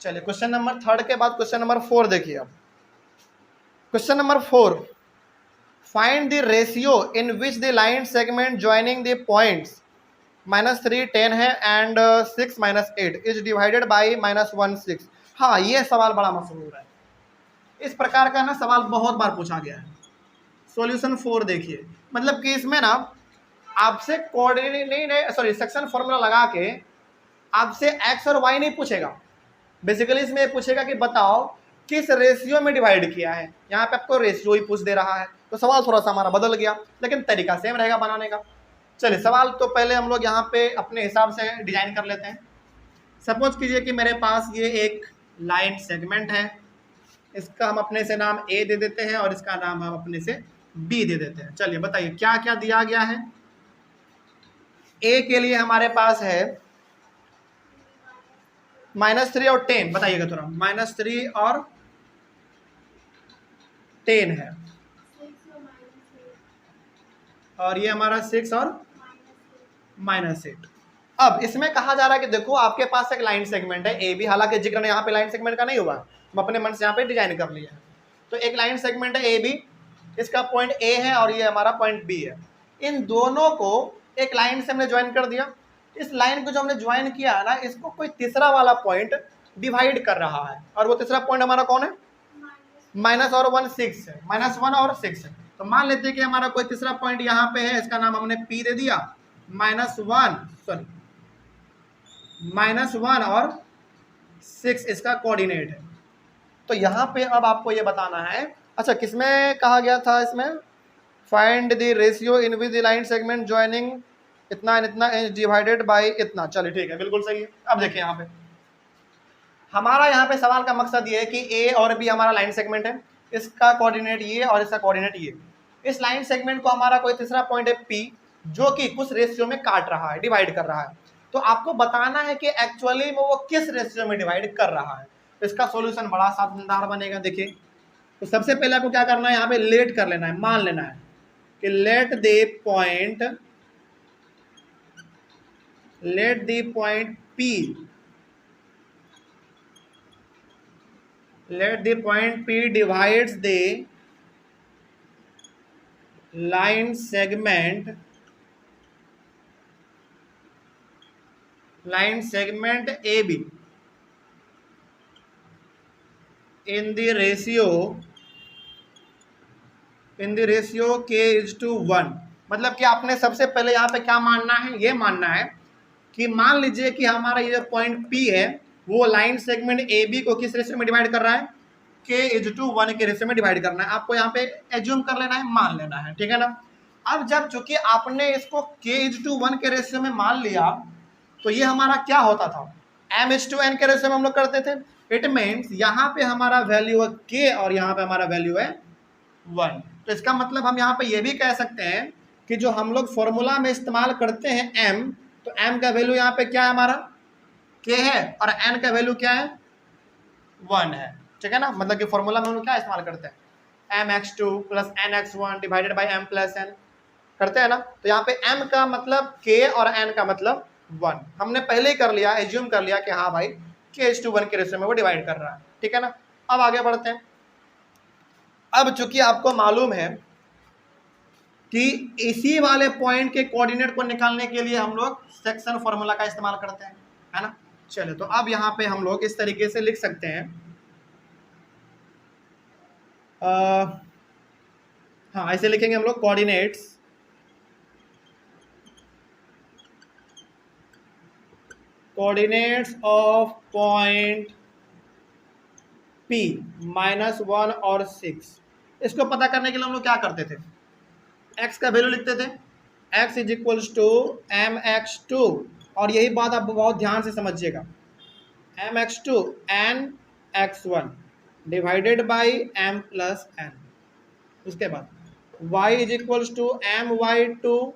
चलिए क्वेश्चन नंबर 3 के बाद क्वेश्चन नंबर 4 देखिए। अब question number 4, find the ratio in which the line segment joining the points -3 10 है एंड 6 -8 इज डिवाइडेड बाई -1 6। हाँ, ये सवाल बड़ा मशहूर है, इस प्रकार का ना सवाल बहुत बार पूछा गया है। सॉल्यूशन 4 देखिए, मतलब कि इसमें ना आपसे कोऑर्डिनेट सेक्शन फॉर्मूला लगा के आपसे x और y नहीं पूछेगा, बेसिकली इसमें पूछेगा कि बताओ किस रेशियो में डिवाइड किया है। यहाँ पे आपको रेशियो ही पूछ दे रहा है, तो सवाल थोड़ा सा हमारा बदल गया, लेकिन तरीका सेम रहेगा बनाने का। चलिए सवाल तो पहले हम लोग यहाँ पे अपने हिसाब से डिजाइन कर लेते हैं। सपोज कीजिए कि मेरे पास ये एक लाइन सेगमेंट है, इसका हम अपने से नाम ए दे देते हैं और इसका नाम हम अपने से बी दे देते हैं। चलिए बताइए क्या क्या दिया गया है। ए के लिए हमारे पास है -3 और 10, बताइएगा थोड़ा। -3 और 10 है, और ये हमारा 6 और -8। अब इसमें कहा जा रहा है कि देखो आपके पास एक लाइन सेगमेंट है ए बी, हालांकि जिक्र यहाँ पे लाइन सेगमेंट का नहीं हुआ, हम अपने मन से यहाँ पे डिजाइन कर लिया है। तो एक लाइन सेगमेंट है ए बी, इसका पॉइंट ए है और ये हमारा पॉइंट बी है। इन दोनों को एक लाइन से हमने ज्वाइन कर दिया। इस लाइन को जो हमने ज्वाइन किया है ना, इसको कोई तीसरा वाला पॉइंट डिवाइड कर रहा है, और वो तीसरा पॉइंट हमारा कौन है? -1 और 6 है, -1 और 6 है। तो मान लेते हैं कि हमारा कोई तीसरा पॉइंट यहाँ पे है, इसका नाम हमने P दे दिया। -1 और 6 इसका कोऑर्डिनेट है। तो यहाँ पे अब आपको ये बताना है, अच्छा किसमें कहा गया था, इसमें find the ratio in with the line segment joining इतना इतना डिवाइडेड बाय इतना। चलिए ठीक है, बिल्कुल सही है। अब देखिए यहाँ पे हमारा यहाँ पे सवाल का मकसद ये है कि ए और बी हमारा लाइन सेगमेंट है, इसका कोऑर्डिनेट ये और इसका कोऑर्डिनेट ये। इस लाइन सेगमेंट को हमारा कोई तीसरा पॉइंट है पी, जो कि कुछ रेशियो में काट रहा है, डिवाइड कर रहा है। तो आपको बताना है कि एक्चुअली में वो किस रेशियो में डिवाइड कर रहा है। तो इसका सॉल्यूशन बड़ा शानदार बनेगा। देखिए, तो सबसे पहले आपको क्या करना है, यहाँ पे लेट कर लेना है, मान लेना है कि let the point P divides the line segment AB in the ratio K:1। मतलब कि आपने सबसे पहले यहाँ पे क्या मानना है, ये मानना है कि मान लीजिए कि हमारा ये जो पॉइंट P है वो लाइन सेगमेंट AB को किस रेशियो में डिवाइड कर रहा है? K:1 के रेशियो में डिवाइड करना है। आपको यहाँ पे एज्यूम कर लेना है, मान लेना है, ठीक है ना। अब जब चूंकि आपने इसको K:1 के रेशियो में मान लिया, तो ये हमारा क्या होता था, M:n के रेशियो में हम लोग करते थे। इट मीन्स यहाँ पे हमारा वैल्यू है K और यहाँ पे हमारा वैल्यू है 1। तो इसका मतलब हम यहाँ पे ये भी कह सकते हैं कि जो हम लोग फॉर्मूला में इस्तेमाल करते हैं M, तो M का वैल्यू यहाँ पे क्या है, हमारा K है, और N का वैल्यू क्या है, 1 है, ठीक है ना। मतलब कि फॉर्मूला में हम लोग क्या इस्तेमाल करते हैं, mx2 + nx1 divided by m + n करते हैं ना। तो यहाँ पे m का मतलब K और n का मतलब 1 हमने पहले ही कर लिया, एज्यूम कर लिया कि हाँ भाई K:1 के रेशियो में वो डिवाइड कर रहा है, ठीक है ना। अब आगे बढ़ते हैं। अब चूंकि आपको मालूम है कि इसी वाले पॉइंट के कोऑर्डिनेट को निकालने के लिए हम लोग सेक्शन फॉर्मूला का इस्तेमाल करते हैं, है ना। चलिए, तो अब यहाँ पे हम लोग इस तरीके से लिख सकते हैं, हाँ ऐसे लिखेंगे हम लोग, कोऑर्डिनेट्स ऑफ पॉइंट P -1 और 6। इसको पता करने के लिए हम लोग क्या करते थे, x का वैल्यू लिखते थे, x = mx2, और यही बात आप बहुत ध्यान से समझिएगा, mx2 nx1 divided by m + n। उसके बाद y = my2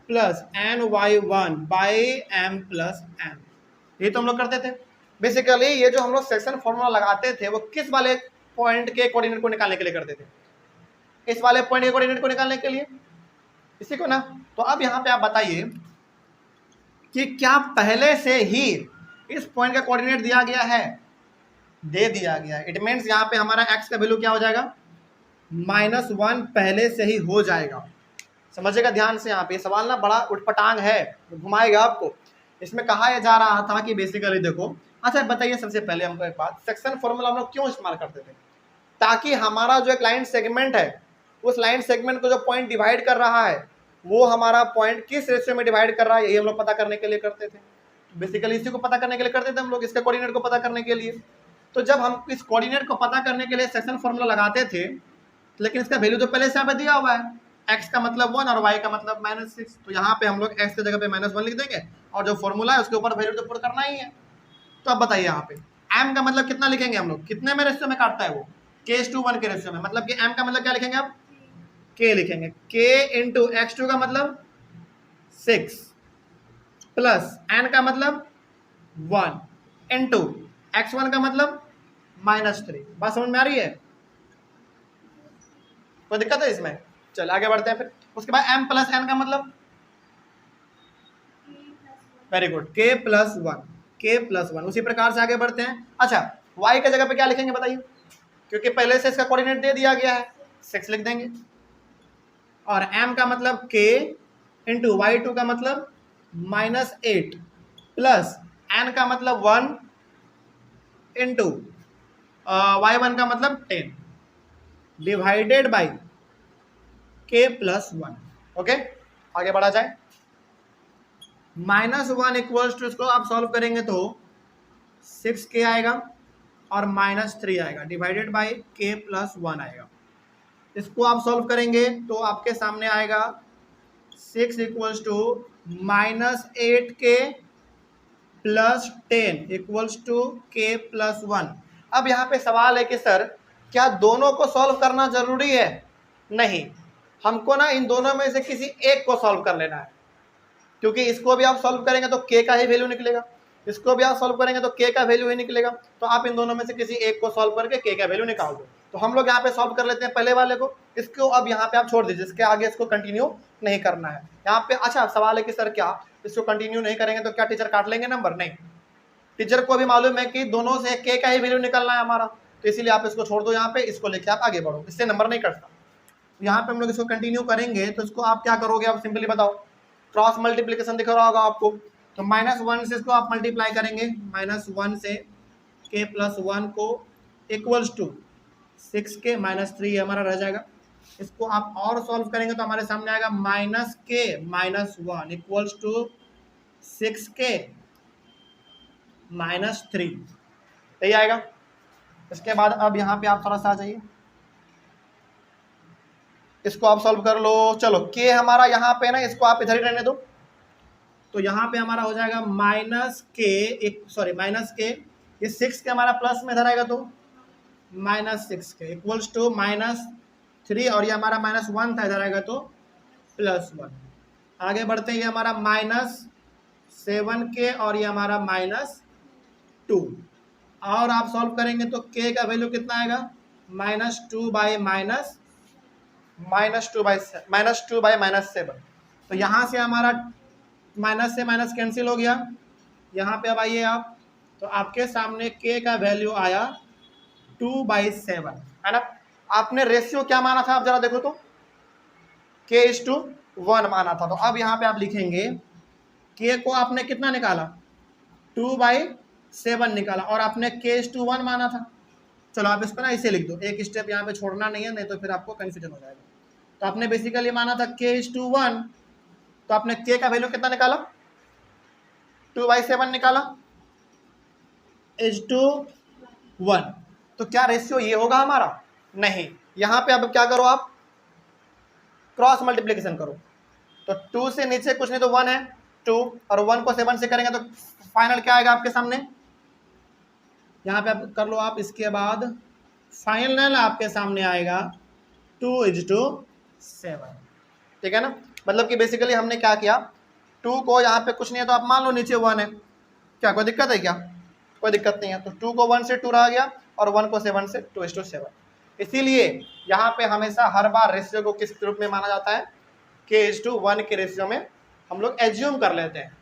+ ny1 by m + n। ये तो हम लोग करते थे। बेसिकली ये जो हम लोग सेक्शन फॉर्मूला लगाते थे वो किस वाले पॉइंट के कोऑर्डिनेट को निकालने के लिए करते थे, इस वाले पॉइंट के कोऑर्डिनेट को निकालने के लिए, इसी को ना। तो अब यहाँ पे आप बताइए कि क्या पहले से ही इस पॉइंट का कोऑर्डिनेट दिया गया है? दे दिया गया है। इट मीन्स यहाँ पे हमारा x का वैल्यू क्या हो जाएगा, -1 पहले से ही हो जाएगा। समझिएगा ध्यान से, यहाँ पे सवाल ना बड़ा उटपटांग है, घुमाएगा आपको। इसमें कहा यह जा रहा था कि बेसिकली देखो, अच्छा बताइए सबसे पहले हमको एक बात, सेक्शन फॉर्मूला हम लोग क्यों इस्तेमाल करते थे? ताकि हमारा जो एक लाइन सेगमेंट है, उस लाइन सेगमेंट को जो पॉइंट डिवाइड कर रहा है वो हमारा पॉइंट किस रेशियो में डिवाइड कर रहा है, यही हम लोग पता करने के लिए करते थे। बेसिकली इसी को पता करने के लिए करते थे हम लोग, इसके कोऑर्डिनेट को पता करने के लिए। तो जब हम इस कोऑर्डिनेट को पता करने के लिए सेक्शन फॉर्मूला लगाते थे, लेकिन इसका वैल्यू तो पहले से यहाँ पे दिया हुआ है, x का मतलब 1 और y का मतलब -6। तो यहाँ पे हम लोग x की जगह पे -1 लिख देंगे, और जो फॉर्मूला है उसके ऊपर वैल्यू तो पुट करना ही है। तो अब बताइए यहाँ पे m का मतलब कितना लिखेंगे हम लोग, कितने में रेशियो में काटता है वो, k/1 के रेशियो में, मतलब कि m का मतलब क्या लिखेंगे आप, k लिखेंगे, k इंटू x2 का मतलब 6 प्लस n का मतलब 1 इंटू x1 का मतलब -3। बात समझ में आ रही है, कोई दिक्कत है इसमें? चल आगे बढ़ते हैं फिर। उसके बाद m प्लस n का मतलब, वेरी गुड, k+1 उसी प्रकार से आगे बढ़ते हैं। अच्छा y की जगह पे क्या लिखेंगे बताइए, क्योंकि पहले से इसका कोऑर्डिनेट दे दिया गया है, 6 लिख देंगे, और m का मतलब k इंटू y2 का मतलब -8 प्लस n का मतलब 1 इंटू y1 का मतलब 10 डिवाइडेड बाई k+1। ओके, आगे बढ़ा जाए। -1 इक्वल्स टू, इसको आप सॉल्व करेंगे तो 6k आएगा और -3 आएगा डिवाइडेड बाई k+1 आएगा। इसको आप सॉल्व करेंगे तो आपके सामने आएगा 6 equals to -8k plus 10 equals to k+1। अब यहाँ पे सवाल है कि सर क्या दोनों को सॉल्व करना जरूरी है? नहीं, हमको ना इन दोनों में से किसी एक को सॉल्व कर लेना है, क्योंकि इसको भी आप सॉल्व करेंगे तो k का ही वैल्यू निकलेगा, इसको भी आप सॉल्व करेंगे तो k का वैल्यू ही निकलेगा। तो आप इन दोनों में से किसी एक को सॉल्व करके k का वैल्यू निकाल दो। तो हम लोग यहाँ पे सॉल्व कर लेते हैं पहले वाले को, इसको अब यहाँ पे आप छोड़ दीजिए, इसके आगे इसको कंटिन्यू नहीं करना है यहाँ पे। अच्छा सवाल है कि सर क्या इसको कंटिन्यू नहीं करेंगे तो क्या टीचर काट लेंगे नंबर? नहीं, टीचर को भी मालूम है कि दोनों से k का ही वैल्यू निकलना है हमारा, तो इसीलिए आप इसको छोड़ दो यहाँ पे, इसको लेके आप आगे बढ़ो, इससे नंबर नहीं कटता। यहाँ पे हम लोग इसको कंटिन्यू करेंगे तो इसको आप क्या करोगे, आप सिंपली बताओ, क्रॉस मल्टीप्लीकेशन दिख रहा होगा आपको, तो -1 से इसको आप मल्टीप्लाई करेंगे, -1 से k+1 को इक्वल्स टू 6k -3 हमारा रह जाएगा। इसको आप और सॉल्व करेंगे तो हमारे सामने आएगा -k-1 इक्वल्स टू 6k -3, यही आएगा। इसके बाद अब यहाँ पे आप थोड़ा सा आ जाइए, इसको आप सॉल्व कर लो। चलो k हमारा यहाँ पे ना, इसको आप इधर ही रहने दो, तो यहाँ पे हमारा हो जाएगा -k, ये 6 के हमारा प्लस में इधर आएगा तो -6k इक्वल्स टू -3, और ये हमारा -1 था, इधर आएगा तो +1। आगे बढ़ते हैं, ये हमारा -7k और ये हमारा -2, और आप सॉल्व करेंगे तो k का वैल्यू कितना आएगा, -2/-7। तो यहाँ से हमारा माइनस से माइनस कैंसिल हो गया। यहाँ पे अब आइए आप, तो आपके सामने k का वैल्यू आया 2/7, है ना। आपने रेशियो क्या माना था, आप जरा देखो तो, k/1 माना था। तो अब यहाँ पे आप लिखेंगे k को आपने कितना निकाला, 2/7 निकाला, और आपने k/1 माना था। चलो आप इसको ना इसे लिख दो, एक स्टेप यहाँ पे छोड़ना नहीं है, नहीं तो फिर आपको कंफ्यूजन हो जाएगा। तो आपने बेसिकली माना था k/1, तो आपने k का वैल्यू कितना निकाला, 2/7 निकाला, h/1। तो क्या रेशियो ये होगा हमारा? नहीं। यहाँ पे अब क्या करो, आप क्रॉस मल्टीप्लिकेशन करो, तो 2 से नीचे कुछ नहीं तो 1 है, 2, और 1 को 7 से करेंगे तो फाइनल क्या आएगा आपके सामने, यहाँ पे आप कर लो आप। इसके बाद फाइनल आपके सामने आएगा 2:7, ठीक है ना। मतलब कि बेसिकली हमने क्या किया, 2 को यहाँ पे कुछ नहीं है तो आप मान लो नीचे 1 है, क्या कोई दिक्कत है क्या? कोई दिक्कत नहीं है। तो 2 को 1 से 2 रह गया, और 1 को 7 से 2:7। इसीलिए यहाँ पे हमेशा हर बार रेशियो को किस रूप में माना जाता है, k/1 के रेशियो में हम लोग एज्यूम कर लेते हैं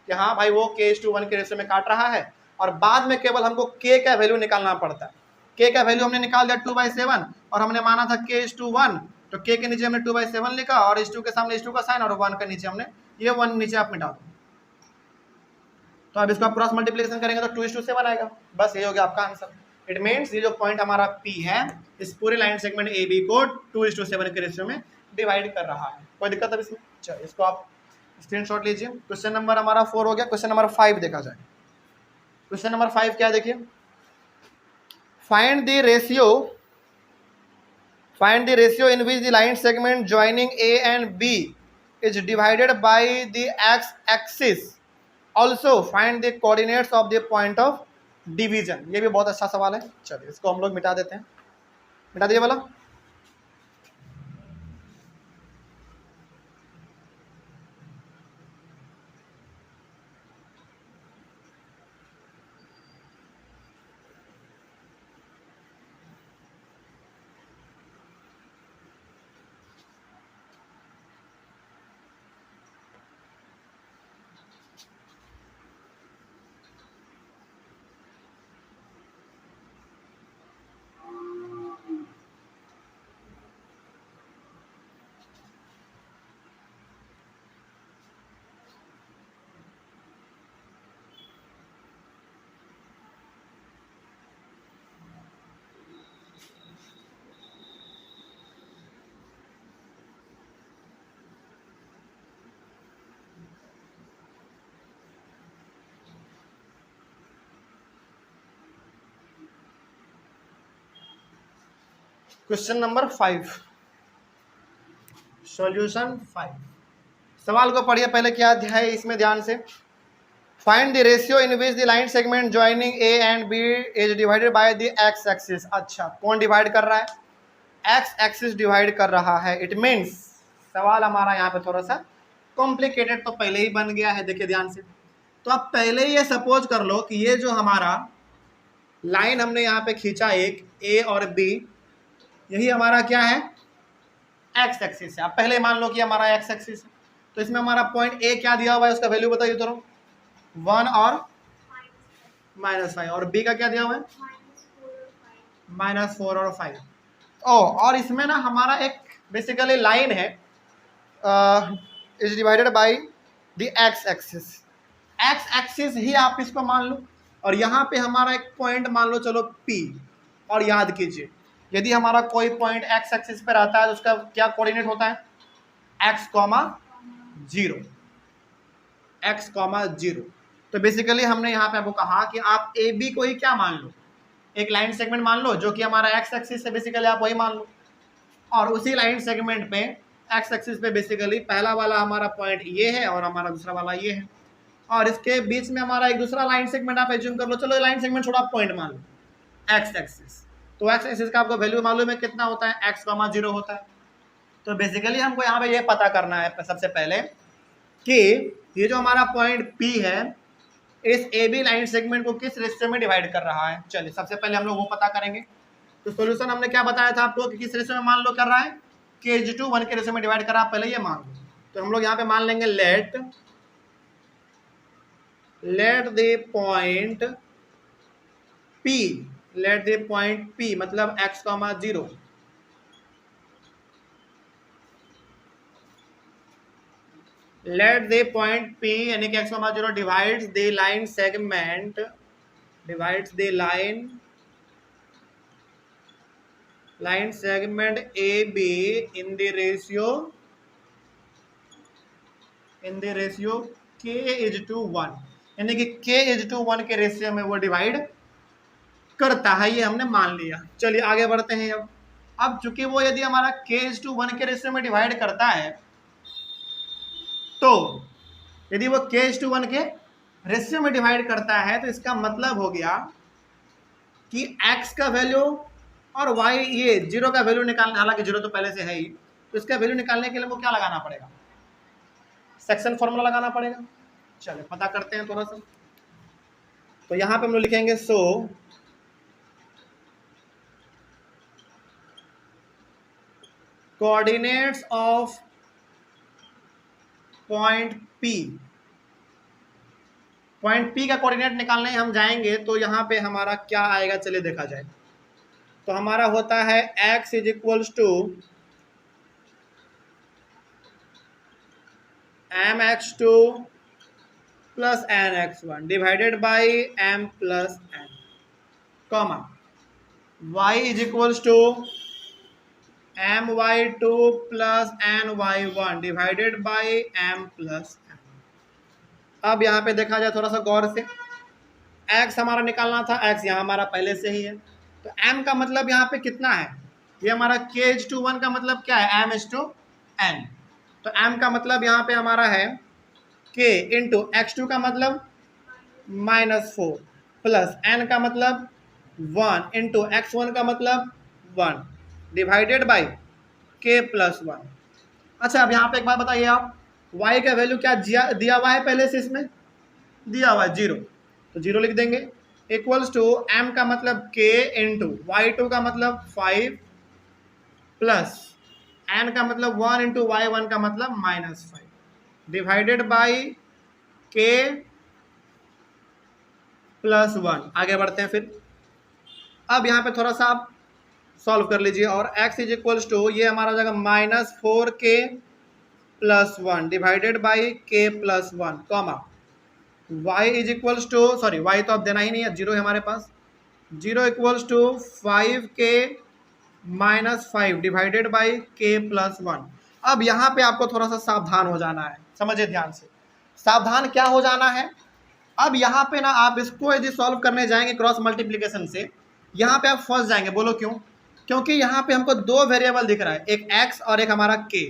कि हाँ भाई वो k/1 के रेशियो में काट रहा है, और बाद में केवल हमको k का वैल्यू निकालना पड़ता है। k का वैल्यू हमने निकाल दिया 2/7, और हमने माना था k/1, तो k के नीचे हमने 2/7 लिखा, और h2 के सामने h2 का साइन, और 1 के नीचे हमने ये 1 नीचे आप मिटा दो। तो अब इसको आप क्रॉस मल्टीप्लिकेशन करेंगे तो 2:7 आएगा। बस ये हो गया आपका आंसर। इट मीन्स ये जो पॉइंट हमारा P है, इस पूरे लाइन सेगमेंट AB को 2:7 के रेशियो में डिवाइड कर रहा है। कोई दिक्कत है इसमें? चलिए इसको आप स्क्रीनशॉट लीजिए। क्वेश्चन नंबर हमारा 4 हो गया। क्वेश्चन नंबर 5 देखा जाए। क्वेश्चन नंबर 5 क्या देखिए, find the ratio in which the line segment joining A and B is divided by the x axis. Also find the coordinates of the point of division, ये भी बहुत अच्छा सवाल है। चलिए इसको हम लोग मिटा देते हैं, मिटा दिए बोला। Question number 5, solution 5। सवाल को पढ़िए पहले, क्या अध्याय है इसमें ध्यान से। Find the ratio in which the line segment joining A and B is divided by the X axis. अच्छा, कौन डिवाइड कर रहा है? एक्स एक्सिस डिवाइड कर रहा है। इट मीन्स सवाल हमारा यहाँ पे थोड़ा सा कॉम्प्लिकेटेड तो पहले ही बन गया है, देखिए ध्यान से। तो आप पहले ही ये सपोज कर लो कि ये जो हमारा लाइन हमने यहाँ पे खींचा एक ए और बी, यही हमारा क्या है? एक्स एक्सिस है। आप पहले मान लो कि हमारा एक्स एक्सिस है, तो इसमें हमारा पॉइंट ए क्या दिया हुआ है, उसका वैल्यू बताइए तो 1 और -5, और बी का क्या दिया हुआ है? -4 और 5। और इसमें ना हमारा एक बेसिकली लाइन है is divided by the X axis. X axis ही आप इसको मान लो, और यहाँ पे हमारा एक पॉइंट मान लो चलो P। और याद कीजिए, यदि हमारा कोई पॉइंट एक्स एक्सिस पे रहता है तो उसका क्या कोऑर्डिनेट होता है? x, 0, x, 0। तो बेसिकली हमने यहाँ पे आपको कहा कि आप ए बी को ही क्या मान लो, एक लाइन सेगमेंट मान लो जो कि हमारा एक्स एक्सिस है, बेसिकली आप वही मान लो। और उसी लाइन सेगमेंट पे एक्स एक्सिस पे बेसिकली पहला वाला हमारा पॉइंट ये है और हमारा दूसरा वाला ये है, और इसके बीच में हमारा एक दूसरा लाइन सेगमेंट आप एज्यूम कर लो, चलो लाइन सेगमेंट छोड़ा, पॉइंट मान लो एक्स एक्सिस। तो एक्स एक्सिस का आपको वैल्यू मालूम है कितना होता है? x, 0 होता है। तो बेसिकली हमको यहाँ पे ये पता करना है सबसे पहले कि ये जो हमारा पॉइंट P है इस ए बी लाइन सेगमेंट को किस रेशियो में डिवाइड कर रहा है। चलिए सबसे पहले हम लोग वो पता करेंगे। तो सॉल्यूशन हमने क्या बताया था आपको कि किस रेशियो में मान लो कर रहा है? KG2 1 के रेशियो में डिवाइड कर रहा है, पहले ये मान लो। तो हम लोग यहाँ पे मान लेंगे let the point P, let the point P मतलब x, 0। Let the point P यानी कि x, 0 divides the line segment, divides the line segment AB in the ratio K is to 1, यानी कि K is to 1 के ratio में वो divide करता है, ये हमने मान लिया। चलिए आगे बढ़ते हैं। अब चूंकि वो यदि हमारा K is to 1 के रेशियो में डिवाइड करता है, तो यदि वो K is to 1 के रेशियो में डिवाइड करता है तो इसका मतलब हो गया कि x का वैल्यू और y, ये 0 का वैल्यू निकालना, हालांकि 0 तो पहले से है ही, तो इसका वैल्यू निकालने के लिए वो क्या लगाना पड़ेगा? सेक्शन फॉर्मूला लगाना पड़ेगा। चलिए पता करते हैं थोड़ा सा। तो यहाँ पे हम लोग लिखेंगे so coordinates of point P, point P का कोऑर्डिनेट निकालने हम जाएंगे तो यहाँ पे हमारा क्या आएगा, चलिए देखा जाए। तो हमारा होता है x is equals to mx2 plus nx1 divided by m plus n, comma y is equals to my2 plus ny1 divided by m plus n। अब यहाँ पे देखा जाए थोड़ा सा गौर से, x हमारा निकालना था, x यहाँ हमारा पहले से ही है, तो m का मतलब यहाँ पे कितना है? ये हमारा k/1 का मतलब क्या है? m/n। तो m का मतलब यहाँ पे हमारा है k इंटू x2 का मतलब -4, प्लस n का मतलब 1 इंटू x1 का मतलब 1 डिवाइडेड बाई k प्लस 1। अच्छा अब यहाँ पे एक बात बताइए आप, y का वैल्यू क्या दिया हुआ है पहले से, इसमें दिया हुआ है 0, तो 0 लिख देंगे इक्वल्स टू m का मतलब k इंटू y2 का मतलब 5 प्लस n का मतलब 1 इंटू y1 का मतलब -5 डिवाइडेड बाई k प्लस 1। आगे बढ़ते हैं फिर। अब यहाँ पे थोड़ा सा आप सॉल्व कर लीजिए और x इज इक्वल्स टू ये हमारा हो जाएगा -4k plus 1 divided by k plus 1 comma y is equals to, sorry y तो अब देना ही नहीं है, 0 है हमारे पास, 0 equals to 5k -5 divided by k plus 1। अब यहाँ पे आपको थोड़ा सा सावधान हो जाना है, समझिए ध्यान से, सावधान क्या हो जाना है। अब यहाँ पे ना आप इसको यदि सॉल्व करने जाएंगे क्रॉस मल्टीप्लिकेशन से, यहाँ पे आप फंस जाएंगे। बोलो क्यों? क्योंकि यहाँ पे हमको दो वेरिएबल दिख रहा है, एक x और एक हमारा k।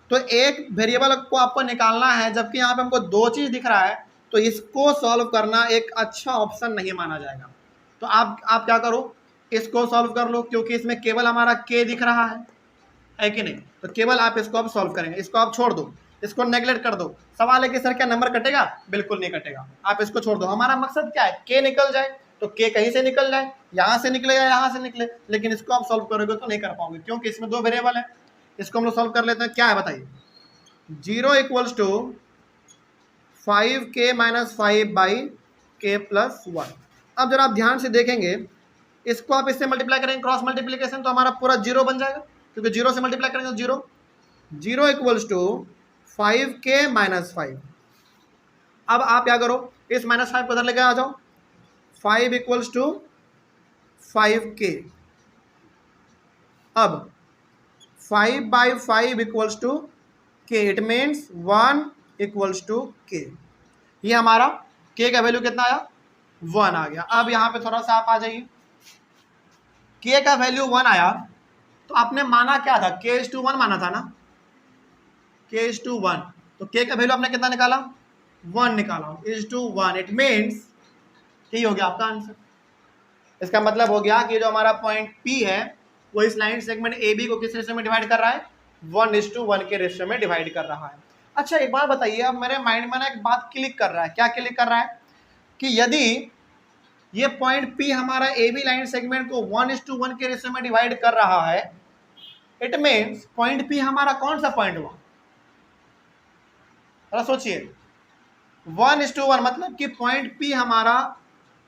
तो एक वेरिएबल को आपको निकालना है, जबकि यहाँ पे हमको दो चीज दिख रहा है, तो इसको सॉल्व करना एक अच्छा ऑप्शन नहीं माना जाएगा। तो आप क्या करो, इसको सॉल्व कर लो, क्योंकि इसमें केवल हमारा k दिख रहा है कि नहीं, तो केवल आप इसको अब सॉल्व करेंगे, इसको आप छोड़ दो, इसको नेगलेक्ट कर दो। सवाल है कि सर क्या नंबर कटेगा? बिल्कुल नहीं कटेगा, आप इसको छोड़ दो। हमारा मकसद क्या है? k निकल जाए, तो k कहीं से निकल जाए, यहाँ से निकले या यहाँ से निकले, लेकिन इसको आप सॉल्व करोगे तो नहीं कर पाओगे, क्योंकि इसमें दो वेरिएबल है। इसको हम लोग सॉल्व कर लेते हैं। क्या है बताइए? 0 equals to 5k minus 5 by k plus 1। अब जरा आप ध्यान से देखेंगे, इसको आप इससे मल्टीप्लाई करेंगे क्रॉस मल्टीप्लिकेशन, तो हमारा पूरा 0 बन जाएगा, क्योंकि 0 से मल्टीप्लाई करेंगे तो 0। 0 इक्वल्स टू 5k माइनस 5। अब आप क्या करो, इस -5 को उधर लेके आ जाओ, 5 इक्वल्स टू 5k। अब 5 by 5 equals to k, it means 1 equals to k। ये हमारा k का वैल्यू कितना आया? 1 आ गया। अब यहाँ पे थोड़ा सा आप आ जाइए, k का वैल्यू 1 आया, तो आपने माना क्या था? k इज टू 1 माना था ना, k इज टू 1, तो k का वैल्यू आपने कितना निकाला? 1 निकाला, इज टू 1, इट मीन्स यही हो गया आपका आंसर। इसका मतलब हो गया कि जो हमारा पॉइंट P है वो इस लाइन सेगमेंट AB को किस रेशियो में डिवाइड कर रहा है? 1:1 के रेशियो में डिवाइड कर रहा है। अच्छा एक बात बताइए, अब मेरे माइंड में ना एक बात क्लिक कर रहा है। क्या क्लिक कर रहा है? कि यदि ये पॉइंट P हमारा AB लाइन सेगमेंट को 1:1 के रेशियो में डिवाइड कर रहा है, इट मीन्स पॉइंट P हमारा कौन सा पॉइंट हुआ? थोड़ा सोचिए, 1:1 मतलब कि पॉइंट P हमारा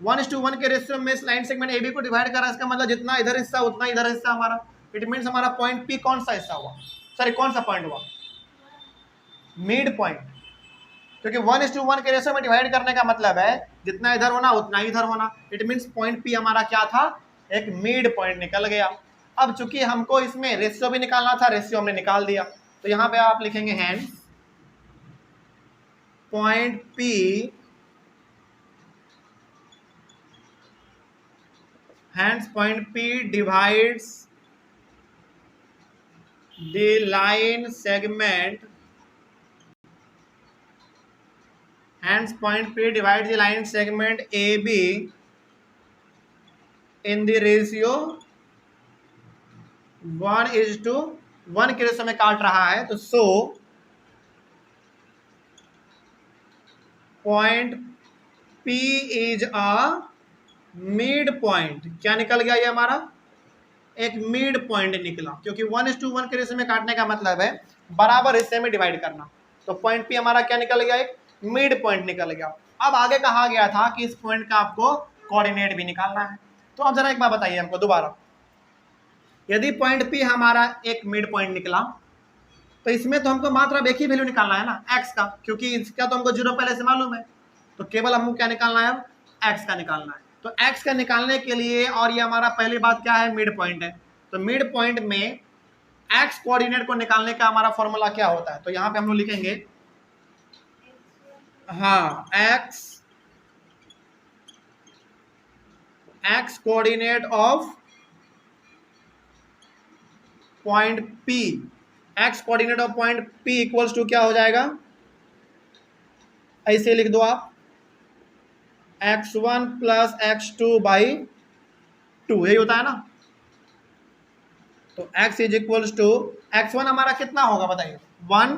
1:1 के रेशियो में इस लाइन सेगमेंट AB को डिवाइड कर रहा है। इसका मतलब जितना इधर हिस्सा उतना इधर हिस्सा हमारा, इट मीन्स हमारा पॉइंट P कौन सा हिस्सा हुआ? सॉरी कौन सा पॉइंट हुआ? मिड पॉइंट, क्योंकि 1:1 के रेशियो में डिवाइड करने का मतलब है जितना इधर होना उतना इधर होना। इट मीन्स पॉइंट P हमारा क्या था? एक मिड पॉइंट निकल गया। अब चूंकि हमको इसमें रेशियो भी निकालना था, रेशियो हमने निकाल दिया, तो यहाँ पे आप लिखेंगे hand point P hence point P divides the line segment, hence point P divides the line segment AB in the ratio 1:1 के रेशियो में काट रहा है। तो so point P is a mid point. क्या निकल गया? ये हमारा एक मिड पॉइंट निकला, क्योंकि 1:1 के रेशियो में काटने का मतलब है बराबर हिस्से में डिवाइड करना। तो पॉइंट P हमारा क्या निकल गया? एक मिड पॉइंट निकल गया। अब आगे कहा गया था कि इस पॉइंट का आपको कोऑर्डिनेट भी निकालना है। तो अब जरा एक बात बताइए हमको दोबारा, यदि पॉइंट P हमारा एक मिड पॉइंट निकला, तो इसमें तो हमको मात्र अब एक ही वैल्यू निकालना है ना, x का, क्योंकि इसका तो हमको 0 पहले से मालूम है। तो केवल हमको क्या निकालना है? x का निकालना है। तो x का निकालने के लिए, और ये हमारा पहली बात क्या है? मिड पॉइंट है। तो मिड पॉइंट में x कोऑर्डिनेट को निकालने का हमारा फॉर्मूला क्या होता है? तो यहाँ पे हम लोग लिखेंगे, हाँ, x coordinate of point P, x coordinate of point P equals to क्या हो जाएगा? ऐसे लिख दो आप, x1 प्लस x2 बाई 2, यही होता है ना। तो x is equals to x1 हमारा कितना होगा बताइए, 1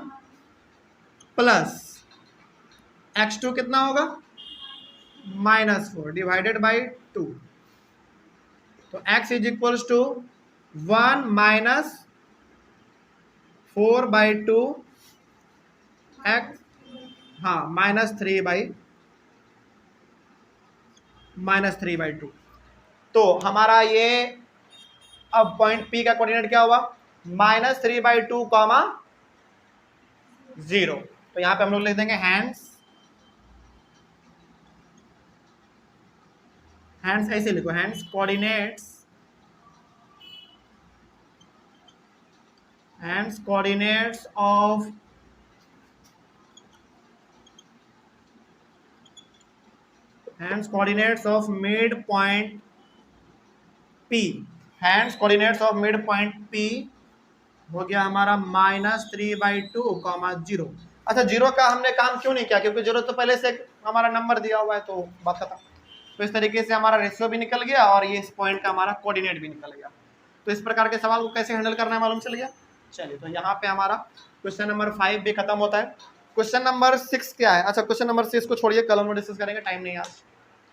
प्लस x2 कितना होगा, -4 डिवाइडेड बाई 2। तो x is equals to 1 minus 4 by 2 x, हाँ -3/2। तो हमारा ये अब पॉइंट P का कोऑर्डिनेट क्या हुआ, -3/2 कॉमा 0। तो यहां पे हम लोग लिख देंगे हैंड्स ऐसे लिखो, hands coordinates of mid point P। Hands coordinates of mid point P हो गया हमारा -3/2 कॉमा 0। अच्छा, 0 का हमने काम क्यों नहीं किया, क्योंकि 0 तो पहले से हमारा नंबर दिया हुआ है, तो बात खत्म। तो इस तरीके से हमारा रेशियो भी निकल गया और ये इस पॉइंट का हमारा कोऑर्डिनेट भी निकल गया। तो इस प्रकार के सवाल को कैसे हैंडल करना है मालूम चल गया। चलिए, तो यहाँ पे हमारा क्वेश्चन नंबर 5 भी खत्म होता है। क्वेश्चन नंबर 6 क्या है, अच्छा क्वेश्चन नंबर 6 को छोड़िए, कल हम डिस्कस करेंगे, टाइम नहीं आज।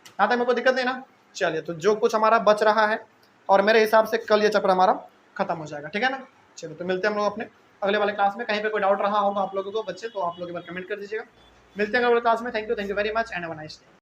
यहाँ तक मेरे को दिक्कत नहीं ना। चलिए, तो जो कुछ हमारा बच रहा है, और मेरे हिसाब से कल ये चैप्टर हमारा खत्म हो जाएगा, ठीक है ना। चलो, तो मिलते हैं हम लोग अपने अगले वाले क्लास में। कहीं पे कोई डाउट रहा होगा आप लोगों को बच्चे, तो आप लोग एक बार कमेंट कर दीजिएगा। मिलते हैं अगले वाले क्लास में। Thank you very much and have a nice day.